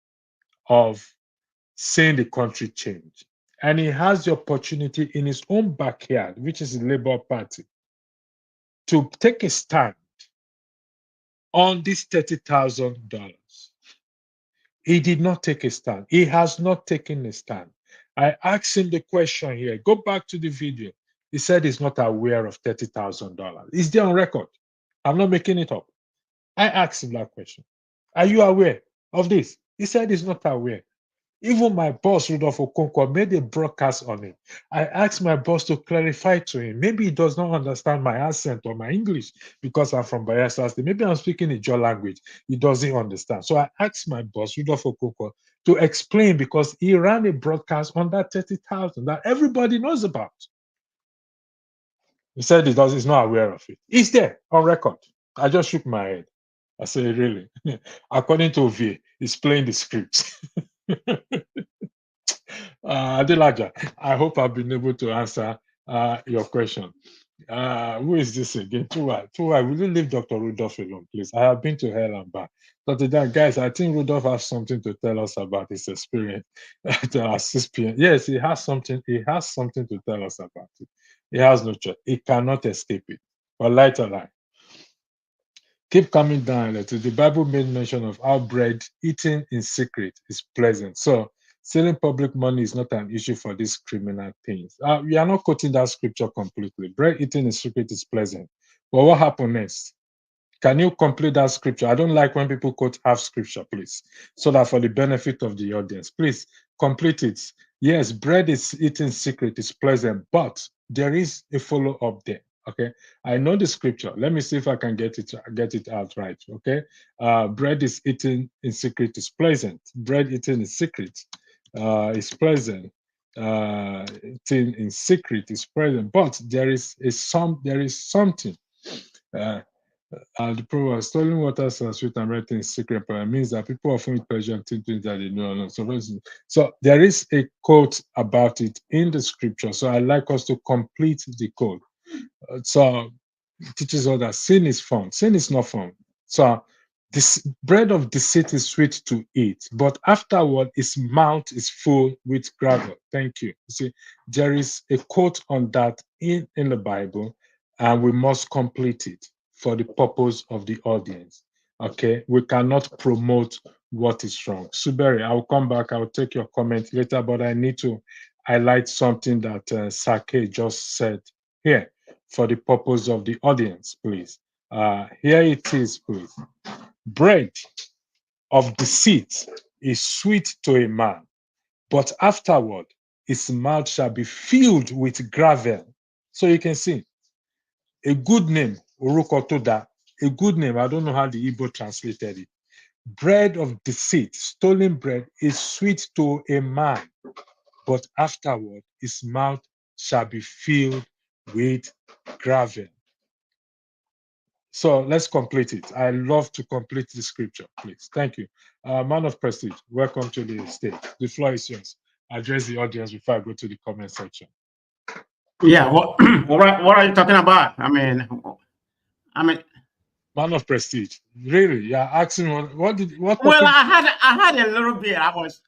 of seeing the country change, and he has the opportunity in his own backyard, which is the Labour Party, to take a stand on this $30,000. He did not take a stand. He has not taken a stand. I asked him the question here. Go back to the video. He said he's not aware of $30,000. It's there on record. I'm not making it up. I asked him that question. Are you aware of this? He said he's not aware. Even my boss, Rudolph Okonkwo, made a broadcast on it. I asked my boss to clarify to him. Maybe he does not understand my accent or my English because I'm from Bayelsa State. Maybe I'm speaking a Jaw language. He doesn't understand. So I asked my boss, Rudolph Okonkwo, to explain because he ran a broadcast on that 30,000 that everybody knows about. He said he's not aware of it. It's there on record. I just shook my head. I said, really? According to V, he's playing the scripts. Adelaja, I hope I've been able to answer your question. Who is this again? Tuwa, will you leave Dr. Rudolph alone, please? I have been to hell and back. Dr. Dan, guys, I think Rudolph has something to tell us about his experience at 6 p.m. Yes, he has something. He has something to tell us about it. He has no choice. He cannot escape it. But light or lie. Keep coming down. The Bible made mention of how bread eaten in secret is pleasant. So stealing public money is not an issue for these criminal things. We are not quoting that scripture completely. Bread eaten in secret is pleasant. But what happened next? Can you complete that scripture? I don't like when people quote half scripture, please, so that for the benefit of the audience, please complete it. Yes, bread is eaten in secret is pleasant, but there is a follow-up there. Okay, I know the scripture. Let me see if I can get it out right. Okay, bread is eaten in secret is pleasant. Bread eaten in secret is pleasant. Eaten in secret is pleasant, but there is something. The proverb, stolen water sounds sweet and right in secret, but it means that people often eat pleasure and think things that they know or not. So there is a quote about it in the scripture. So I like us to complete the quote. So it teaches us that sin is fun. Sin is not fun. So this bread of deceit is sweet to eat, but afterward his mouth is full with gravel. Thank you. See, there is a quote on that in the Bible, and we must complete it for the purpose of the audience. Okay, we cannot promote what is wrong. Suberi, I'll come back. I'll take your comment later, but I need to highlight something that Sake just said here for the purpose of the audience, please. Here it is, please. Bread of deceit is sweet to a man, but afterward his mouth shall be filled with gravel. So you can see a good name, Urukotoda, a good name. I don't know how the Igbo translated it. Bread of deceit, stolen bread, is sweet to a man, but afterward his mouth shall be filled with gravel. So let's complete it. I love to complete the scripture, please. Thank you. Man of Prestige, welcome to the stage. The floor is yours. Address the audience before I go to the comment section. Yeah, what are you talking about? I mean, Man of Prestige, really? You're asking what well, topic? I had a little bit. I was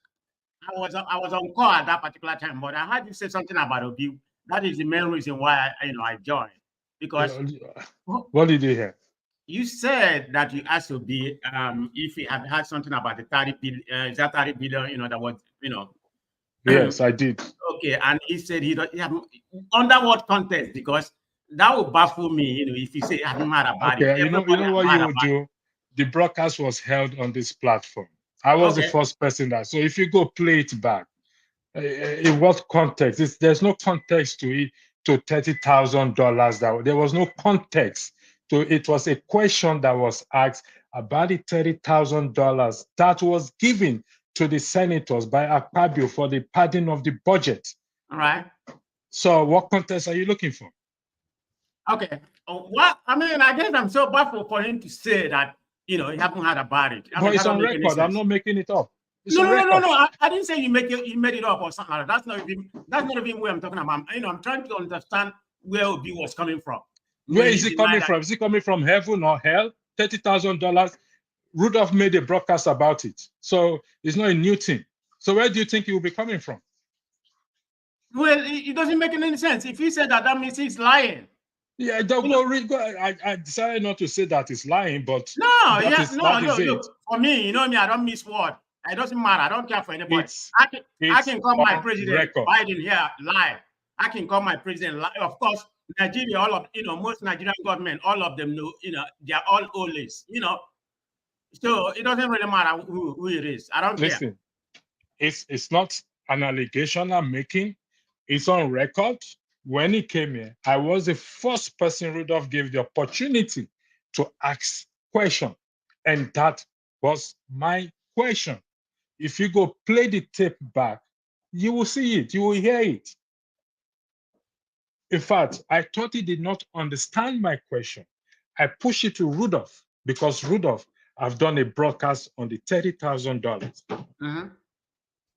on call at that particular time, but I heard you say something about Obi. That is the main reason why I joined, because What did you hear? you said that you asked Obi if he had heard something about the 30 billion, is that 30 billion, that was, Yes, I did. Okay, and he said under what context? Because that would baffle me, if you say I'm mad about it. You know what you would do? The broadcast was held on this platform. I was the first person that. So if you go play it back, in what context? There's no context to it, to $30,000. That there was no context to it. It was a question that was asked about the $30,000 that was given to the senators by Akpabio for the padding of the budget. All right. So what context are you looking for? Okay. What I mean, I guess I'm so baffled for him to say that he haven't heard about it. But it's on record. I'm not making it up. No. I didn't say you made it up or something like that. That's not even where I'm talking about. I'm trying to understand where Obi was coming from. Where is he coming from? Is he coming from heaven or hell? $30,000. Rudolph made a broadcast about it. So it's not a new thing. So where do you think he will be coming from? Well, it doesn't make any sense. If he said that, that means he's lying. Yeah, I decided not to say that he's lying, but look, for me, me, I don't miss word. It doesn't matter. I don't care for anybody. I can call my president Biden here live. I can call my president live. Of course, Nigeria, all of most Nigerian government, all of them know, they're all always, So it doesn't really matter who it is. I don't care. It's not an allegation I'm making. It's on record. When he came here, I was the first person Rudolph gave the opportunity to ask question. And that was my question. If you go play the tape back, you will see it, you will hear it. In fact, I thought he did not understand my question. I pushed it to Rudolph because Rudolph, I've done a broadcast on the $30,000.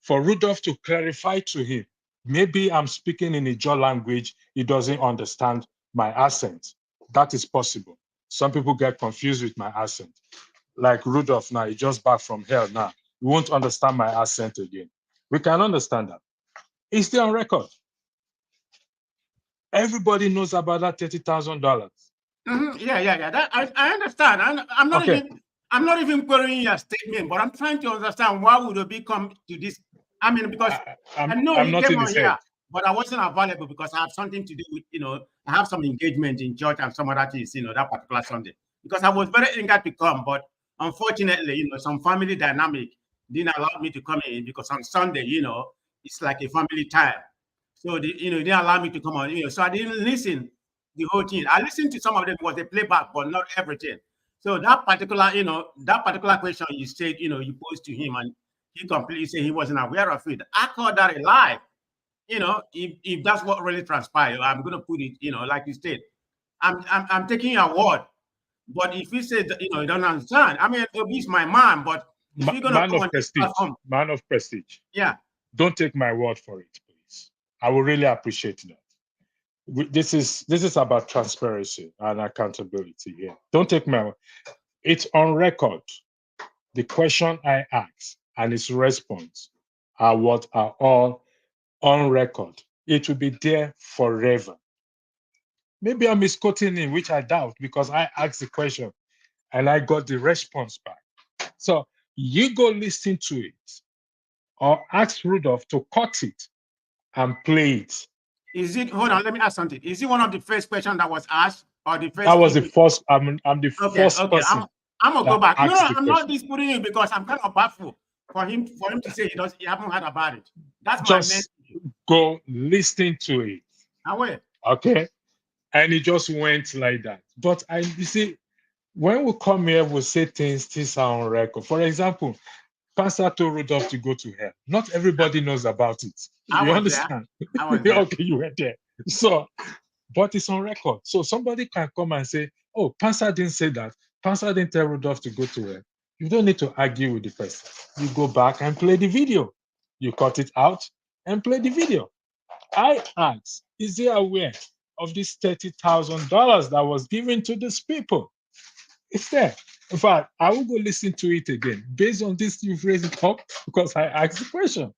For Rudolph to clarify to him, maybe I'm speaking in a Jaw language, he doesn't understand my accent. That is possible. Some people get confused with my accent. Like Rudolph now, he just back from hell now. He won't understand my accent again. We can understand that. It's still on record. Everybody knows about that $30,000. Yeah. That I understand. I'm not even querying your statement, but I'm trying to understand why would it come to this. I mean, because I know I'm he not came in on his here, head. but I wasn't available because I have something to do with, I have some engagement in church and some other things, that particular Sunday. Because I was very eager to come, but unfortunately, some family dynamic didn't allow me to come in because on Sunday, it's like a family time. So they didn't allow me to come on, so I didn't listen the whole thing. I listened to some of them because they play back, but not everything. So that particular question you said, you posed to him, and he completely said he wasn't aware of it. I call that a lie. If that's what really transpired, I'm gonna put it, like you said, I'm taking your word. But if you said, you don't understand, I mean, he's my man, but if you're gonna man of prestige, man of prestige. Yeah. Don't take my word for it, please. I would really appreciate that. This is about transparency and accountability here. Don't take my word. It's on record. The question I asked and its response are what are all on record. It will be there forever. Maybe I'm misquoting him, which I doubt, because I asked the question and I got the response back. So you go listen to it or ask Rudolph to cut it and play it. Hold on, let me ask something. Is it one of the first questions that was asked, or the first? That was the first. I'm the first person. I'm gonna go back. No, I'm not disputing you because I'm kind of baffled for him to say he haven't heard about it. That's just my message. Go listen to it. I will. Okay. And it just went like that. But you see, when we come here, we say things are on record. For example, Pastor told Rudolph to go to hell. Not everybody knows about it. You understand? Okay, you were there. So, but it's on record. So somebody can come and say, oh, Pastor didn't say that. Pastor didn't tell Rudolph to go to hell. You don't need to argue with the person. You go back and play the video. You cut it out and play the video. I asked, is he aware of this $30,000 that was given to these people? It's there. In fact, I will go listen to it again. Based on this, you've raised it up because I asked the question.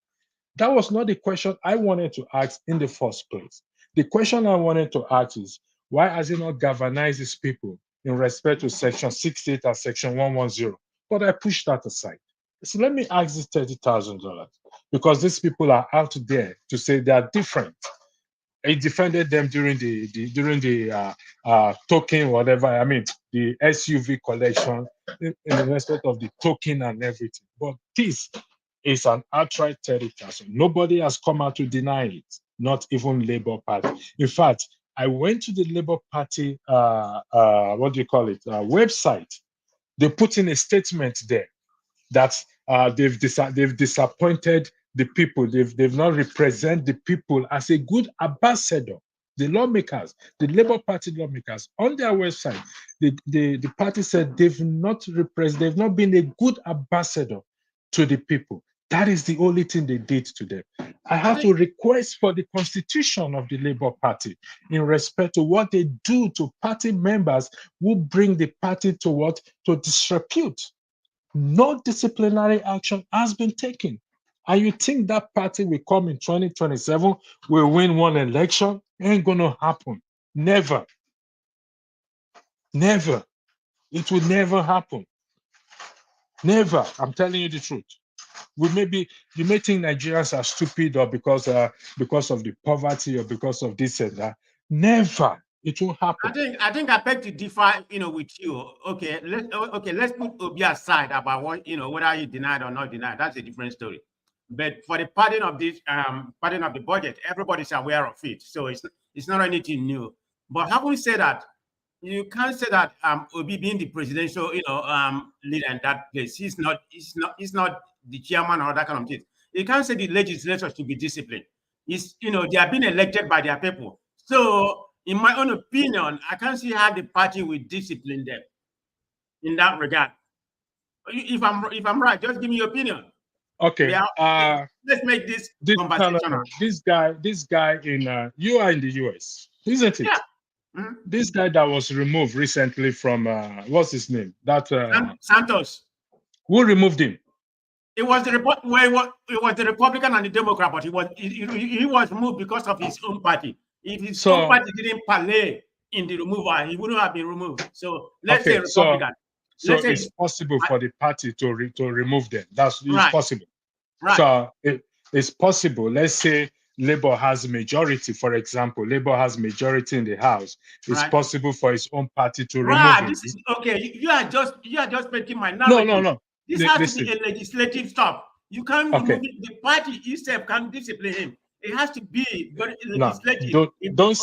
That was not the question I wanted to ask in the first place. The question I wanted to ask is, why has it not galvanized these people in respect to Section 68 and Section 110? But I pushed that aside. So let me ask this $30,000 because these people are out there to say they are different. I defended them during the token, whatever. I mean, the SUV collection in respect of the token and everything. But this is an outright $30,000. Nobody has come out to deny it, not even Labour Party. In fact, I went to the Labour Party, website. They put in a statement there that they've disappointed the people. They've not represent the people as a good ambassador. The lawmakers, the Labour Party lawmakers, on their website, the party said they've not been a good ambassador to the people. That is the only thing they did to them. I have to request for the constitution of the Labour Party in respect to what they do to party members who bring the party to disrepute. No disciplinary action has been taken. And you think that party will come in 2027, will win one election? Ain't gonna happen. Never. Never. It will never happen. Never. I'm telling you the truth. You may think Nigerians are stupid or because of the poverty or because of this and that. Never. It won't happen. I think I beg to differ, with you. Okay, let's put Obi aside about what, whether he denied or not denied. That's a different story. But for the padding of this padding of the budget, everybody's aware of it. So it's not anything new. But having said that, you can't say that Obi being the presidential, leader in that place, he's not the chairman or that kind of thing. You can't say the legislators to be disciplined. It's, they are being elected by their people. So, in my own opinion, I can't see how the party will discipline them in that regard. If I'm right, just give me your opinion. Okay. Let's make this conversation. This guy in you are in the US, isn't it? Yeah. Mm-hmm. This guy that was removed recently from what's his name? That Santos. Who removed him? It was the Republican and the Democrat, but he was removed because of his own party. If his own party didn't parlay in the removal, he wouldn't have been removed. So let's say Republican. So it's possible for the party to remove them. It's possible. Right. So it's possible. Let's say Labour has majority, for example. Labour has majority in the House. It's possible for his own party to remove him. This is okay. You are just making my narrative. No. This has to be a legislative stop. You can't remove it. The party itself can't discipline him. It has to be legislative. Hold on. Don't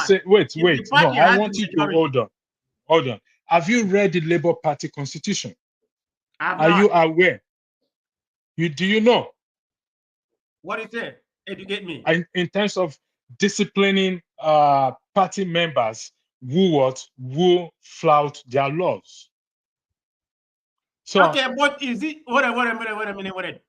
say. Wait. No, I want you to hold on. Have you read the Labour Party constitution? Are you aware? Do you know? What is it? Educate me. In terms of disciplining party members who flout their laws. So okay, but is it wait a minute.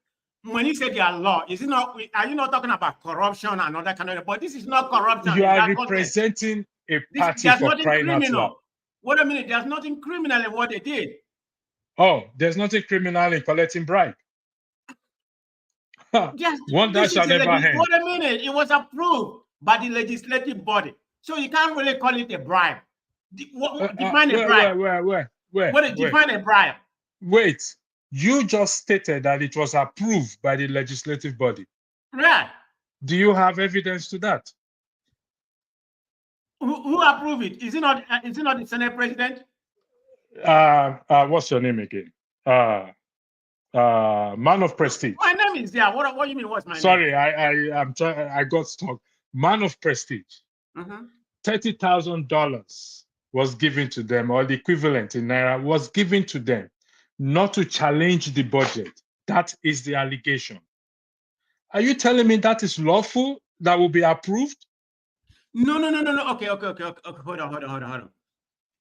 When you say their law, is it not? Are you not talking about corruption and all that kind of? But this is not corruption. You are representing a party for crying out loud. Wait a minute. There's nothing criminal in what they did. Oh, there's nothing criminal in collecting bribe. One that shall never end. Wait a minute. It was approved by the legislative body, so you can't really call it a bribe. Define a bribe. Define a bribe? Wait, you just stated that it was approved by the legislative body. Right. Do you have evidence to that? Who approved it? Is it not the Senate president? What's your name again? Man of Prestige. My name is there. What do you mean? What's my name? Sorry, I got stuck. Man of Prestige. $30,000 was given to them, or the equivalent in Naira was given to them, not to challenge the budget. That is the allegation. Are you telling me that is lawful? That will be approved? No. Okay. Hold on.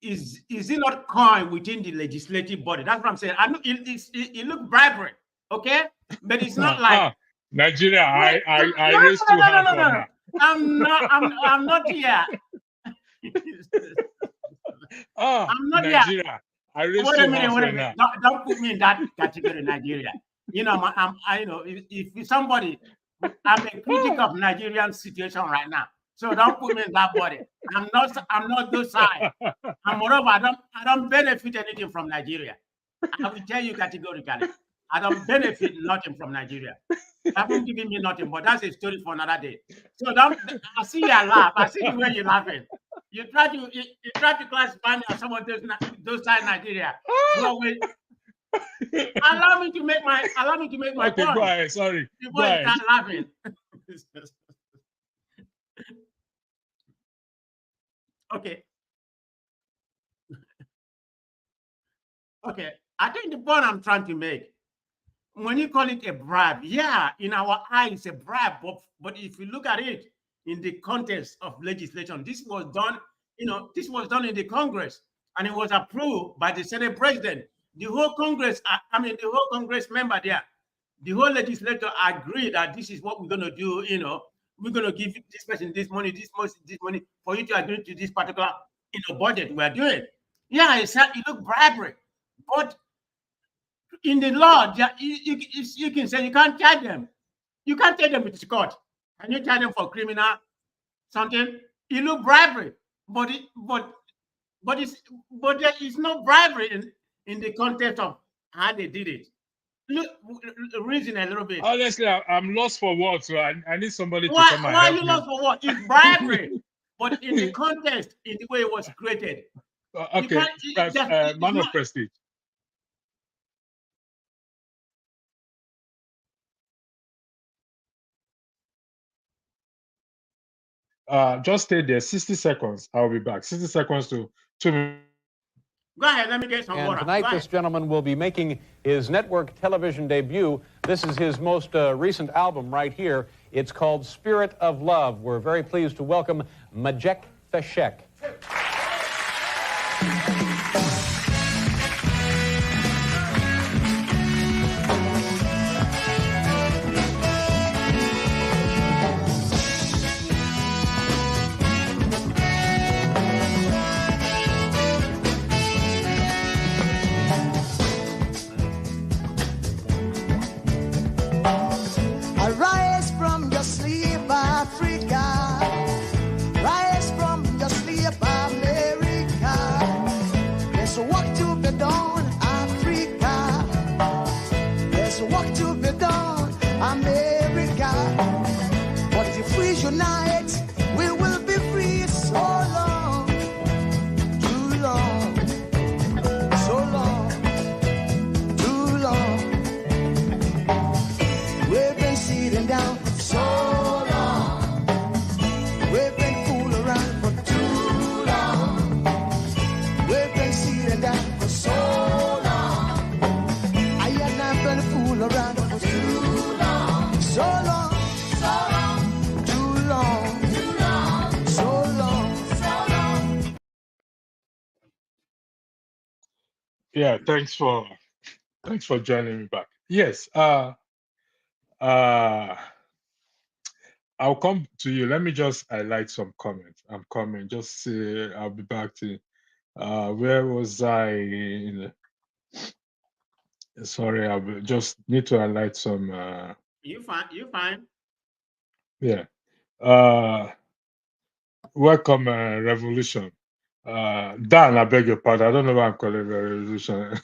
Is it not coined within the legislative body? That's what I'm saying. I know it looks bribery, okay, but it's not like Nigeria. I raised two hands on that. I'm not here. I'm not Nigeria. here. I raised wait two a minute. hands. Don't put me in that category, Nigeria. If somebody, I'm a critic of Nigerian situation right now. So don't put me in that body. I'm not those side. And moreover, I don't benefit anything from Nigeria. I will tell you categorically. I don't benefit nothing from Nigeria. They haven't given me nothing, but that's a story for another day. So I see you laugh. I see the way you're laughing. You try to classify me as someone those side Nigeria. No, wait. Allow me to make my okay, point. Go ahead. Sorry. Before you start laughing. Okay. I think the point I'm trying to make, when you call it a bribe, yeah, in our eyes, it's a bribe. But if you look at it in the context of legislation, this was done in the Congress, and it was approved by the Senate president. The whole Congress, the whole Congress member there, the whole legislature agreed that this is what we're going to do. We're going to give this person this money for you to agree to this particular budget we're doing. Yeah, it look bribery, but in the law, you can say you can't charge them. You can't take them to court. Can you charge them for criminal something? It look bribery, but there is no bribery in the context of how they did it. Look, reason a little bit. Honestly, I'm lost for words, so I need somebody to come and help me. Why are you lost for what? It's bribery, but in the context, in the way it was created. Okay, Man of Prestige. Just stay there. 60 seconds. I'll be back. 60 seconds to 2 minutes. Go ahead, let me get some water. And tonight, this gentleman will be making his network television debut. This is his most recent album right here. It's called Spirit of Love. We're very pleased to welcome Majek Feshek. Arise from your sleep, Africa. Rise from your sleep, America. There's work to be done, Africa. There's work to be done, America. But if we unite, we will be free. So long, too long, so long, too long. We've been sitting down for so long. We've been fooling around for too long. We've been sitting down for so long. I have not been fooling around for too long. So long, so long, too long, too long, so long, so long. Yeah, thanks for joining me back. Yes. I'll come to you. Let me just highlight some comments. I'm coming. Just say I'll be back to where was I? Sorry, just need to highlight some. You fine? You fine? Yeah. Welcome, Revolution. Dan, I beg your pardon. I don't know why I'm calling Revolution.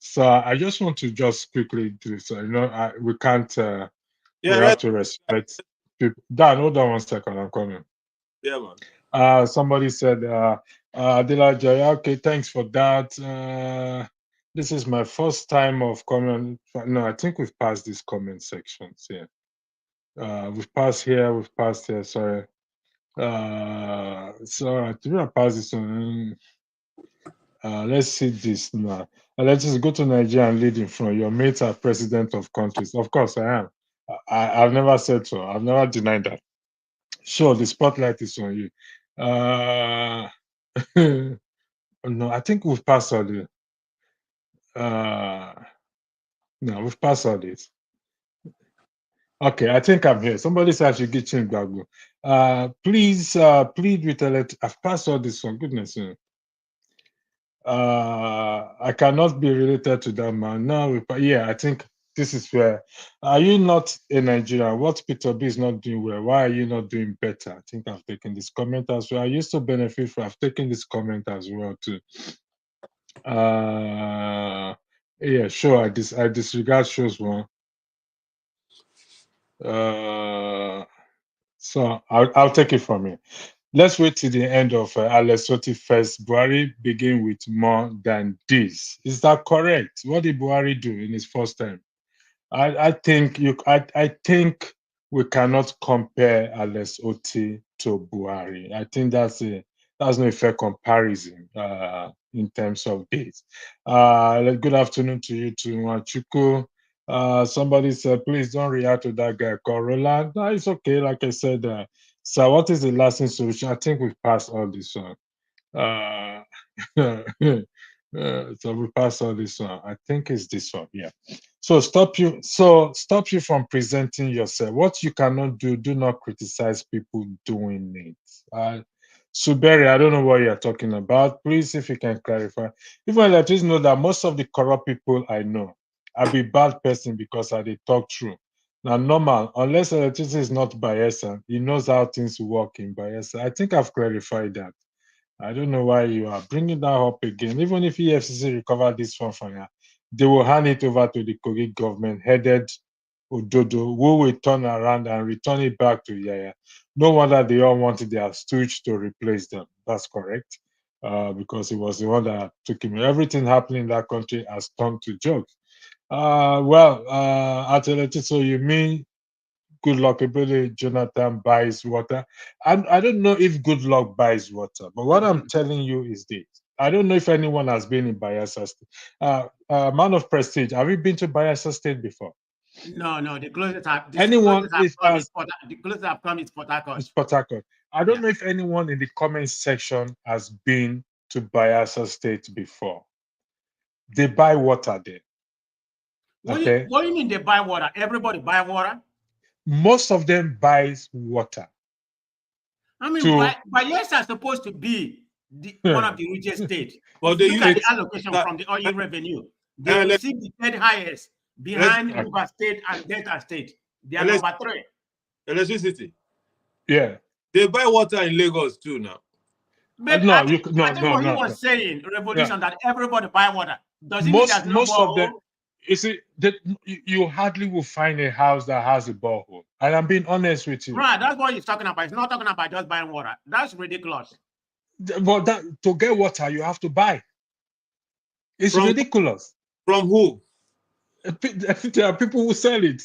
So I just want to just quickly do so. We can't. We have to respect people. Dan, hold on 1 second. I'm coming. Yeah, man. Somebody said, Adela Jaya, okay, thanks for that. This is my first time of comment. No, I think we've passed these comment sections here. We've passed here, sorry. So I think I pass this one. Let's see this now. Let's just go to Nigeria and lead in front. Your mates are president of countries. Of course, I am. I've never said so. I've never denied that. Sure, the spotlight is on you. No, I think we've passed all this. No, we've passed all this. Okay, I think I'm here. Somebody said I should get Chingbagbo. Please plead with I've passed all this one. Goodness me. I cannot be related to that man. No, yeah, I think this is where. Are you not a Nigerian? What Peter B is not doing well? Why are you not doing better? I think I've taken this comment as well. I used to benefit from. I've taken this comment as well too. Yeah, sure. I disregard shows one. So I'll take it from you. Let's wait till the end of Alessoti first. Buhari begin with more than this. Is that correct? What did Buhari do in his first time? I think we cannot compare Alessoti to Buhari. I think that's not a fair comparison in terms of dates. Good afternoon to you too, Machuku. Somebody said, please don't react to that guy called Roland. No, it's okay. Like I said, so what is the lasting solution? I think we've passed all this one. So we passed all this one. I think it's this one. Yeah. So stop you from presenting yourself. What you cannot do, do not criticize people doing it. Suberi, I don't know what you're talking about. Please, if you can clarify. Even let us know that most of the corrupt people I know, I be bad person because I they talk true. Now, normal, unless electricity is not Bayelsa, he knows how things work in Bayelsa. I think I've clarified that. I don't know why you are bringing that up again. Even if EFCC recover this one from you, they will hand it over to the Kogi government, headed Ododo, who will turn around and return it back to Yaya. No wonder they all wanted their stooge to replace them. That's correct. Because it was the one that took him. Everything happening in that country has turned to jokes. So you mean Goodluck Ebele Jonathan buys water. I don't know if Goodluck buys water, but what I'm telling you is this. I don't know if anyone has been in Bayelsa State. Man of prestige, have you been to Bayelsa State before? No, the closest I've come is Port Harcourt. It's Port Harcourt. I don't know if anyone in the comment section has been to Bayelsa State before. They buy water there. What do you mean they buy water? Everybody buy water? Most of them buys water. I mean, Bayelsa is supposed to be one of the richest states. But they look at the allocation from the oil revenue. They receive the third highest behind River State and Delta State. They are number 3. Electricity. Yeah. They buy water in Lagos too now. But I think what he was saying, Revolution, that everybody buy water. Does it mean there's no most of them, you see, you hardly will find a house that has a borehole. And I'm being honest with you. Right, that's what he's talking about. He's not talking about just buying water. That's ridiculous. But to get water, you have to buy. It's ridiculous. From who? There are people who sell it.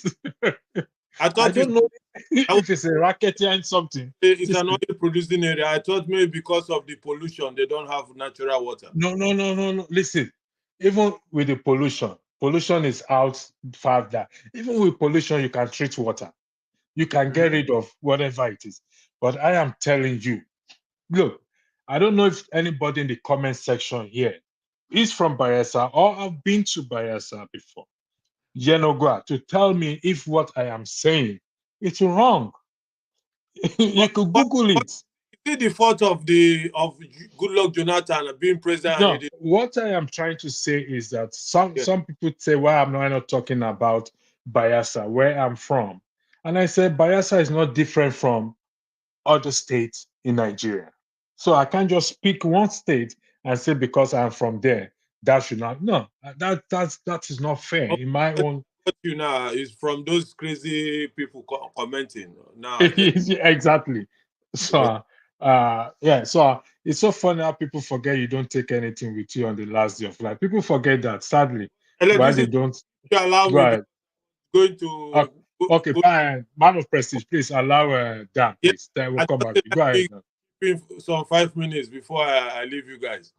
I don't know if it's a racketeer something. It's an oil producing area. I thought maybe because of the pollution, they don't have natural water. No. Listen, even with the pollution is out farther. Even with pollution, you can treat water. You can get rid of whatever it is. But I am telling you, look, I don't know if anybody in the comment section here is from Bayelsa or have been to Bayelsa before. Yenogwa, to tell me if what I am saying is wrong. You could Google it. Is it the fault of Goodluck Jonathan being president? No, what I am trying to say is that some people say, why am I not talking about Bayelsa, where I'm from? And I said, Bayelsa is not different from other states in Nigeria. So I can't just pick one state and say because I'm from there, that should not. No, that is not fair. In my own. What you know is from those crazy people commenting now. Exactly. So so it's so funny how people forget you don't take anything with you on the last day of life. People forget that, sadly. Why they don't allow me going to okay, fine. Man of prestige, please allow Dan, please. Then we'll come back. Go ahead. Some 5 minutes before I leave you guys.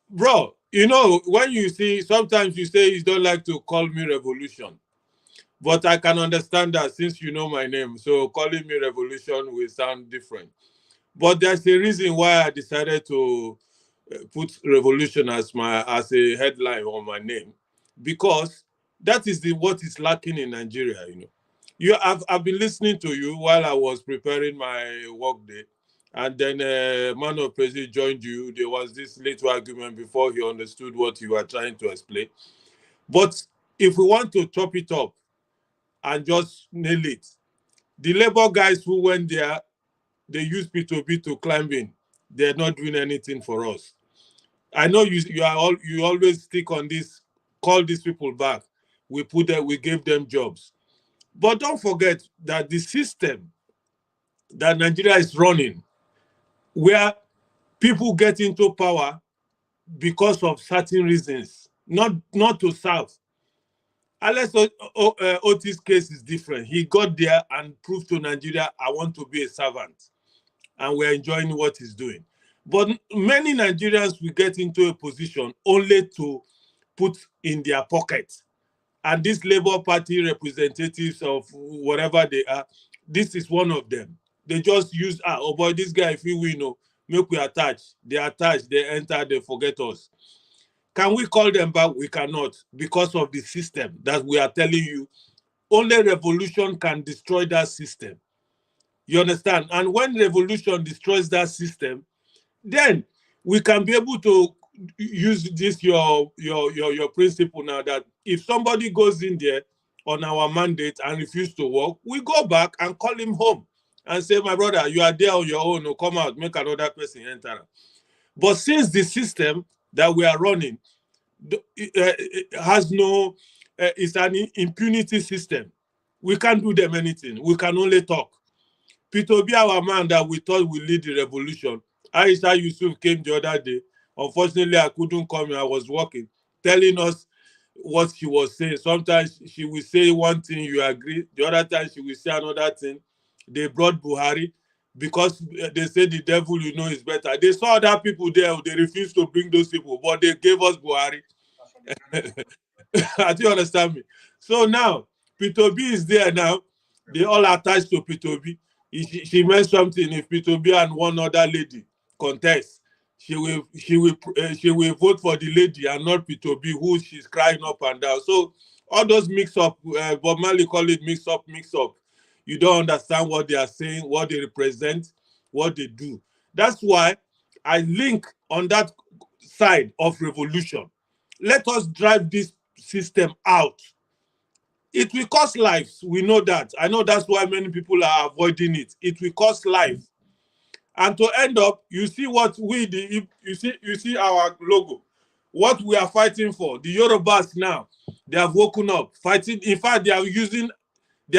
Bro, you know, when you see, sometimes you say you don't like to call me Revolution. But I can understand that since you know my name. So calling me Revolution will sound different. But there's a reason why I decided to put Revolution as a headline on my name. Because that is what is lacking in Nigeria, you know. I've been listening to you while I was preparing my work day. And then Man of President joined you. There was this little argument before he understood what you were trying to explain. But if we want to chop it up and just nail it, the labor guys who went there, they used P2B to climb in. They're not doing anything for us. I know you always stick on this, call these people back. We gave them jobs. But don't forget that the system that Nigeria is running, where people get into power because of certain reasons, not to serve. Unless Otis' case is different. He got there and proved to Nigeria, I want to be a servant. And we're enjoying what he's doing. But many Nigerians will get into a position only to put in their pocket. And these Labour Party representatives of whatever they are, this is one of them. They just use, oh boy, this guy, if we know, make we attach. They attach, they enter, they forget us. Can we call them back? We cannot, because of the system that we are telling you. Only revolution can destroy that system. You understand? And when revolution destroys that system, then we can be able to use this your principle now that if somebody goes in there on our mandate and refuses to work, we go back and call him home and say, my brother, you are there on your own, no, come out, make another person enter. But since the system that we are running has no, it's an impunity system, we can't do them anything. We can only talk. P2B, our man that we thought would lead the revolution, Aisha Yusuf came the other day. Unfortunately, I couldn't come. I was working, telling us what she was saying. Sometimes she will say one thing, you agree. The other time she will say another thing. They brought Buhari because they say the devil you know is better. They saw other people there. They refused to bring those people, but they gave us Buhari. Do you understand me? So now, P2B is there now. They all attached to P2B. She meant something. If P2B and one other lady contest, she will vote for the lady and not P2B, who she's crying up and down. So all those mix up, Bob Marley call it mix up. You don't understand what they are saying, what they represent, what they do. That's why I link on that side of revolution. Let us drive this system out. It will cost lives. We know that. I know that's why many people are avoiding it. It will cost life. And to end up, you see what you see our logo. What we are fighting for. The Yorubas now, they have woken up, fighting. In fact, they are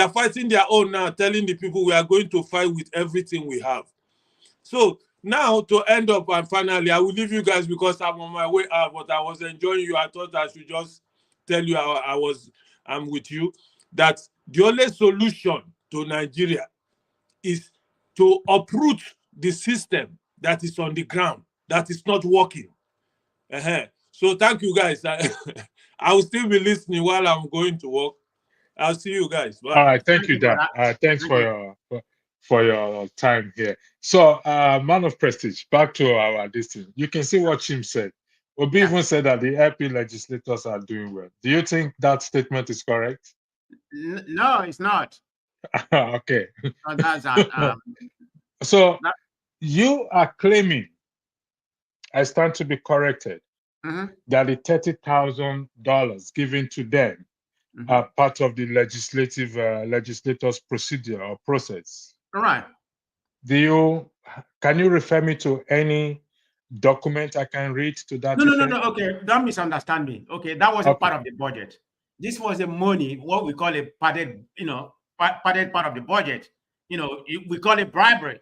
fighting their own now, telling the people we are going to fight with everything we have. So now to end up, and finally, I will leave you guys because I'm on my way out, but I was enjoying you. I thought I should just tell you I'm with you, that the only solution to Nigeria is to uproot the system that is on the ground, that is not working. So thank you guys. I will still be listening while I'm going to work. I'll see you guys. Bye. All right, thank you, Dan. Thanks for your time here. So, man of prestige, back to our distance. You can see what Chim said. Obi even said that the LP legislators are doing well. Do you think that statement is correct? No, it's not. Okay. So that's so you are claiming, I stand to be corrected, that the $30,000 given to them are part of the legislators' procedure or process. All right. Can you refer me to any document I can read to that effect? No. Okay, don't misunderstand me. Okay, that wasn't part of the budget. This was the money, what we call a padded, padded part of the budget. We call it bribery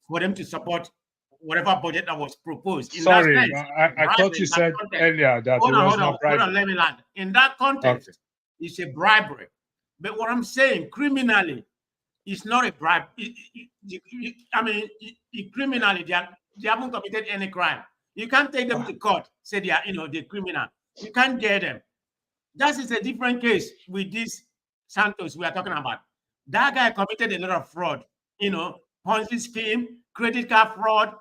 for them to support whatever budget that was proposed. Sorry, I thought you said earlier that hold it was not bribery. Hold on, let me land. In that context, it's a bribery. But what I'm saying, criminally, it's not a bribe. Criminally, they haven't committed any crime. You can't take them to court, say they are, they're criminal. You can't get them. That is a different case with this Santos we are talking about. That guy committed a lot of fraud, Ponzi scheme, credit card fraud,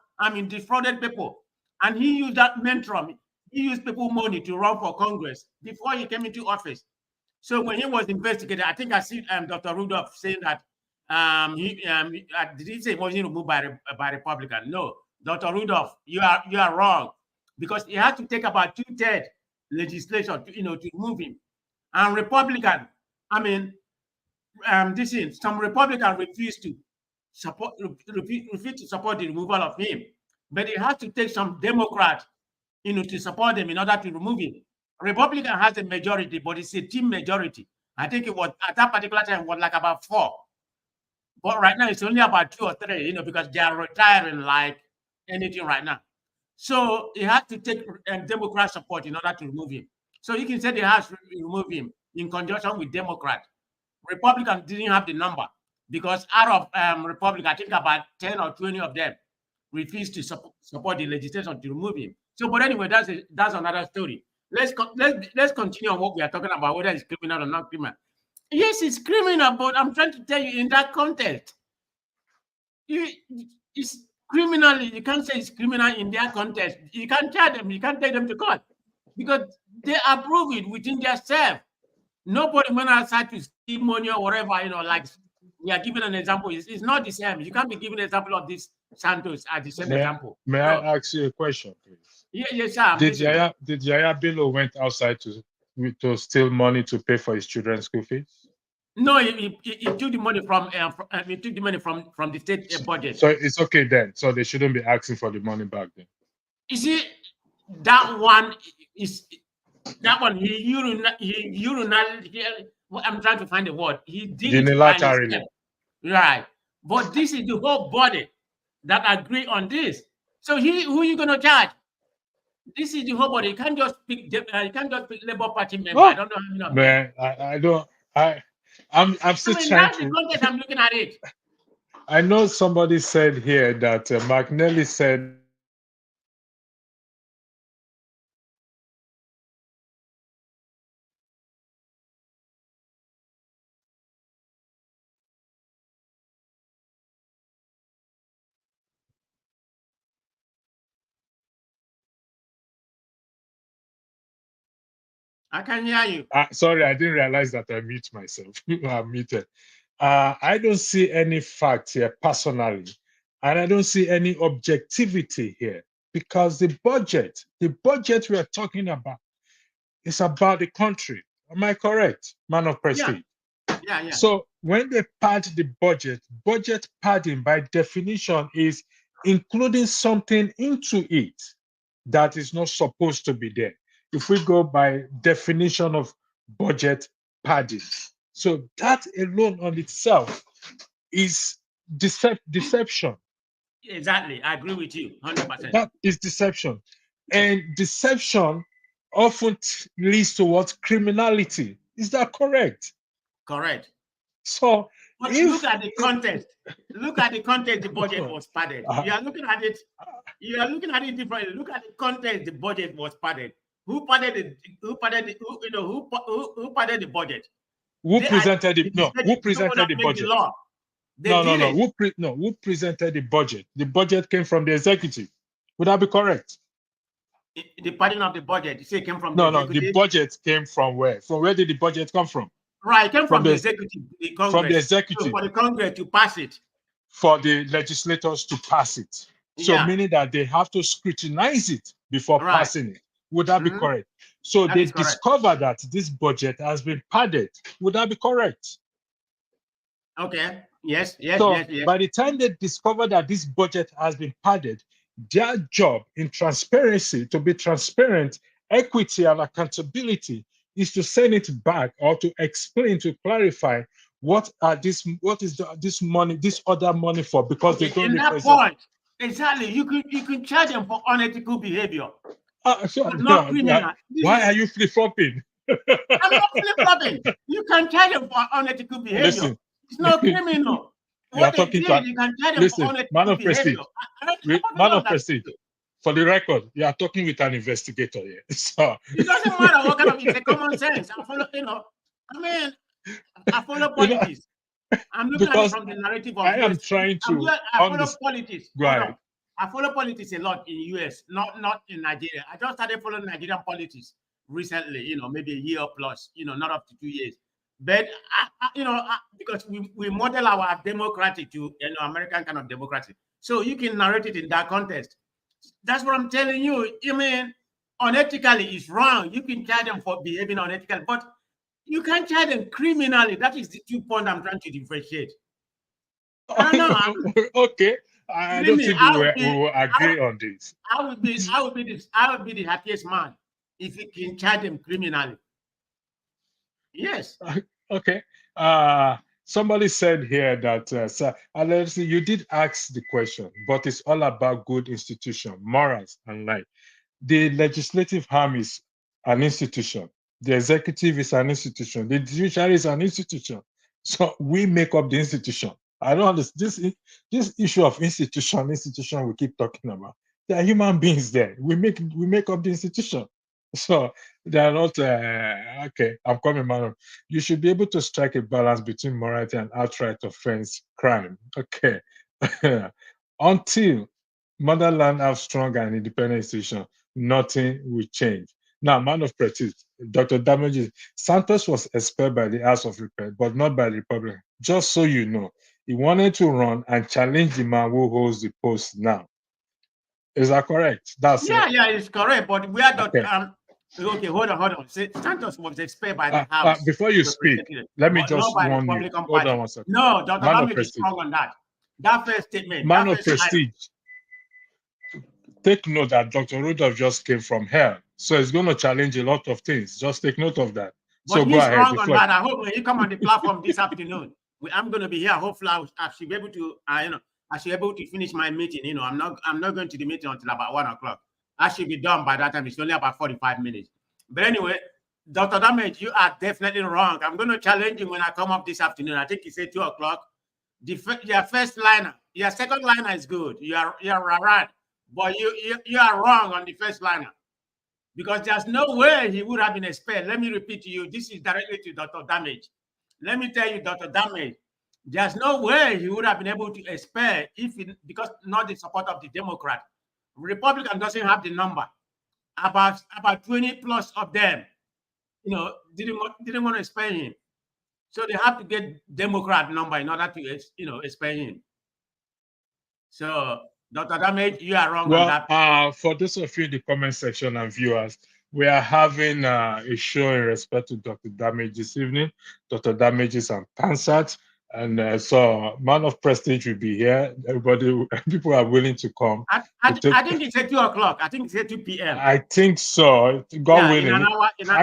defrauded people. And he used that mentrum. He used people's money to run for Congress before he came into office. So when he was investigated, I think I see Dr. Rudolph saying that did he say he wasn't removed by Republican? No, Dr. Rudolph, you are wrong, because he had to take about 2/3 legislation to remove him. And Republican, some Republican refused to support the removal of him, but he had to take some Democrat, to support him in order to remove him. Republican has a majority, but it's a team majority. I think it was at that particular time was like about 4. But right now it's only about 2 or 3, because they are retiring like anything right now. So he had to take Democrat support in order to remove him. So you can say they have to remove him in conjunction with Democrat. Republicans didn't have the number, because out of Republicans, I think about 10 or 20 of them refused to support the legislation to remove him. So, but anyway, that's another story. Let's continue on what we are talking about, whether it's criminal or not criminal. Yes, it's criminal, but I'm trying to tell you in that context, it's criminal. You can't say it's criminal in their context. You can't charge them. You can't take them to court, because they approve it within themselves. Nobody went outside to steal money or whatever. Like we are giving an example. It's not the same. You can't be giving an example of this Santos as the same example. May I ask you a question, please? Yes, sir. Did Yaya Bello went outside to steal money to pay for his children's school fees? No, he took the money from the state budget. So it's okay then. So they shouldn't be asking for the money back then. You see, that one. He unilaterally. I'm trying to find the word. He did unilaterally. Right, but this is the whole body that agree on this. So who are you going to charge? This is the whole body. You can't just pick. You can't just pick Labour Party member. I don't know. Man, I don't. I'm still trying that's the context I'm looking at it. I know somebody said here that McNally said. I can hear you. Sorry, I didn't realize that I mute myself. I'm muted. I don't see any fact here personally, and I don't see any objectivity here because the budget we are talking about is about the country. Am I correct, man of prestige? Yeah. So when they pad the budget padding by definition is including something into it that is not supposed to be there. If we go by definition of budget padding. So that alone on itself is deception. Exactly. I agree with you 100%. That is deception. And deception often leads towards criminality. Is that correct? Correct. So but look at the context. Look at the context the budget was padded. You are looking at it. You are looking at it differently. Look at the context the budget was padded. Who padded the budget? Who presented the budget? Who presented the budget? The budget came from the executive. Would that be correct? The padding of the budget, you say, came from the executive? The budget came from where? From where did the budget come from? Right, it came from the executive, the Congress. From the executive. So for the Congress to pass it. For the legislators to pass it. So meaning that they have to scrutinize it before passing it. Would that be correct? So they discover that this budget has been padded. Would that be correct? Okay. Yes. By the time they discover that this budget has been padded, their job in transparency, to be transparent, equity, and accountability, is to send it back or to explain, to clarify what is this money, this other money for, because they don't represent. That point, exactly. You can charge them for unethical behavior. Not criminal. Why are you flip-flopping? I'm not flip-flopping. You can charge them for unethical behavior. Listen, it's not criminal. You can charge them for unethical man of prestige. Man of prestige. For the record, you are talking with an investigator here. So it doesn't matter what kind of it's a common sense. I follow, I follow politics. I'm looking at it from the narrative of I follow politics. I follow politics a lot in US, not in Nigeria. I just started following Nigerian politics recently, maybe a year plus, not up to 2 years. But because we model our democracy to American kind of democracy. So you can narrate it in that context. That's what I'm telling you. You mean unethically is wrong. You can charge them for behaving unethical, but you can't charge them criminally. That is the 2 points I'm trying to differentiate. I don't know. Okay. I don't think we will agree on this. I would be the happiest man if you can charge them criminally. Yes. Okay. Somebody said here that, sir, you did ask the question, but it's all about good institution, morals, and life. The legislative arm is an institution. The executive is an institution. The judiciary is an institution. So we make up the institution. I don't understand this issue of institution we keep talking about. There are human beings there. We make up the institution. So they are not okay. I'm coming, man. You should be able to strike a balance between morality and outright offense crime. Okay. Until motherland have strong and independent institutions, nothing will change. Now, man of prestige, Dr. Damages, Santos was expelled by the House of Repair, but not by the Republic. Just so you know, he wanted to run and challenge the man who holds the post now. Is that correct? Yeah, it's correct. But we are not. Okay, hold on. Santos was expelled by the House. Before you speak, let me just warn you. Hold on one second. No, Dr. Damages is wrong on that. That first statement. Man of prestige. Take note that Dr. Rudolph just came from hell. So it's going to challenge a lot of things. Just take note of that. But so he's go ahead, wrong on that. I hope when you come on the platform this afternoon, I'm going to be here. Hopefully, I should be able to, I should be able to finish my meeting. I'm not going to the meeting until about 1 o'clock. I should be done by that time. It's only about 45 minutes. But anyway, Dr. Damage, you are definitely wrong. I'm going to challenge you when I come up this afternoon. I think you said 2 o'clock. Your first liner, your second liner is good. You're right, but you are wrong on the first liner, because there's no way he would have been expelled. Let me repeat to you. This is directly to Dr. Damage. Let me tell you, Dr. Damage, there's no way he would have been able to expel because not the support of the Democrat. Republican doesn't have the number. About 20 plus of them, didn't want to expel him. So they have to get Democrat number in order to, expel him. So, Dr. Damage, you are wrong on that. For those of you in the comment section and viewers, we are having a show in respect to Dr. Damage this evening. Dr. Damage is on Pansat, and so Man of Prestige will be here. Everybody, people are willing to come. I think it's at 2 o'clock. I think it's at 2 p.m. I think so. God willing. In an hour, in an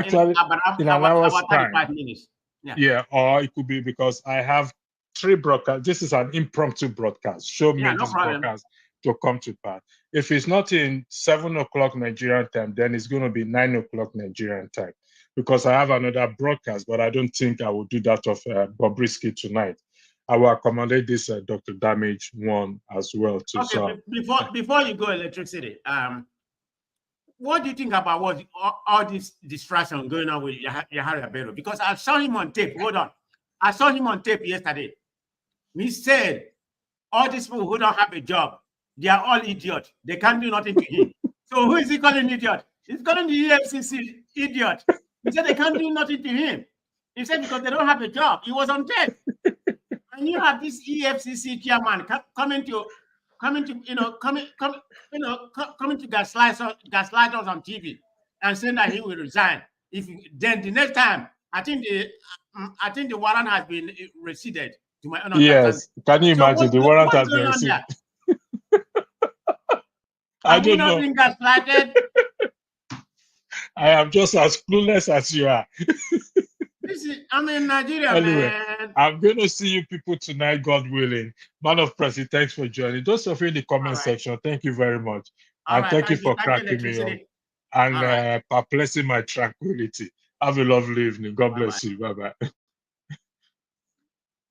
hour's time. 35 minutes. Yeah, or it could be because I have 3 broadcasts. This is an impromptu broadcast. Show me this broadcast to come to pass. If it's not in 7 o'clock Nigerian time, then it's going to be 9 o'clock Nigerian time, because I have another broadcast, but I don't think I will do that of Bobrisky tonight. I will accommodate this Dr. Damage one as well too. Okay, so before you go, Electricity, what do you think about all this distraction going on with Yaya Bello? Because I saw him on tape. Hold on. I saw him on tape yesterday. He said, all these people who don't have a job, they are all idiots. They can't do nothing to him. So who is he calling idiot? He's calling the EFCC idiot. He said they can't do nothing to him. He said because they don't have a job. He was on tape. And you have this EFCC chairman coming to gaslight us on TV and saying that he will resign. Then the next time, I think the warrant has been receded. To my own yes, can you imagine? The warrant has been receded. I don't know. Been gaslighted? I am just as clueless as you are. I'm in Nigeria, anyway, man. I'm going to see you people tonight, God willing. Man of President, thanks for joining. Those of you in the comment section, thank you very much. And thank you for cracking me up and perplexing my tranquility. Have a lovely evening. God bless you. Bye-bye.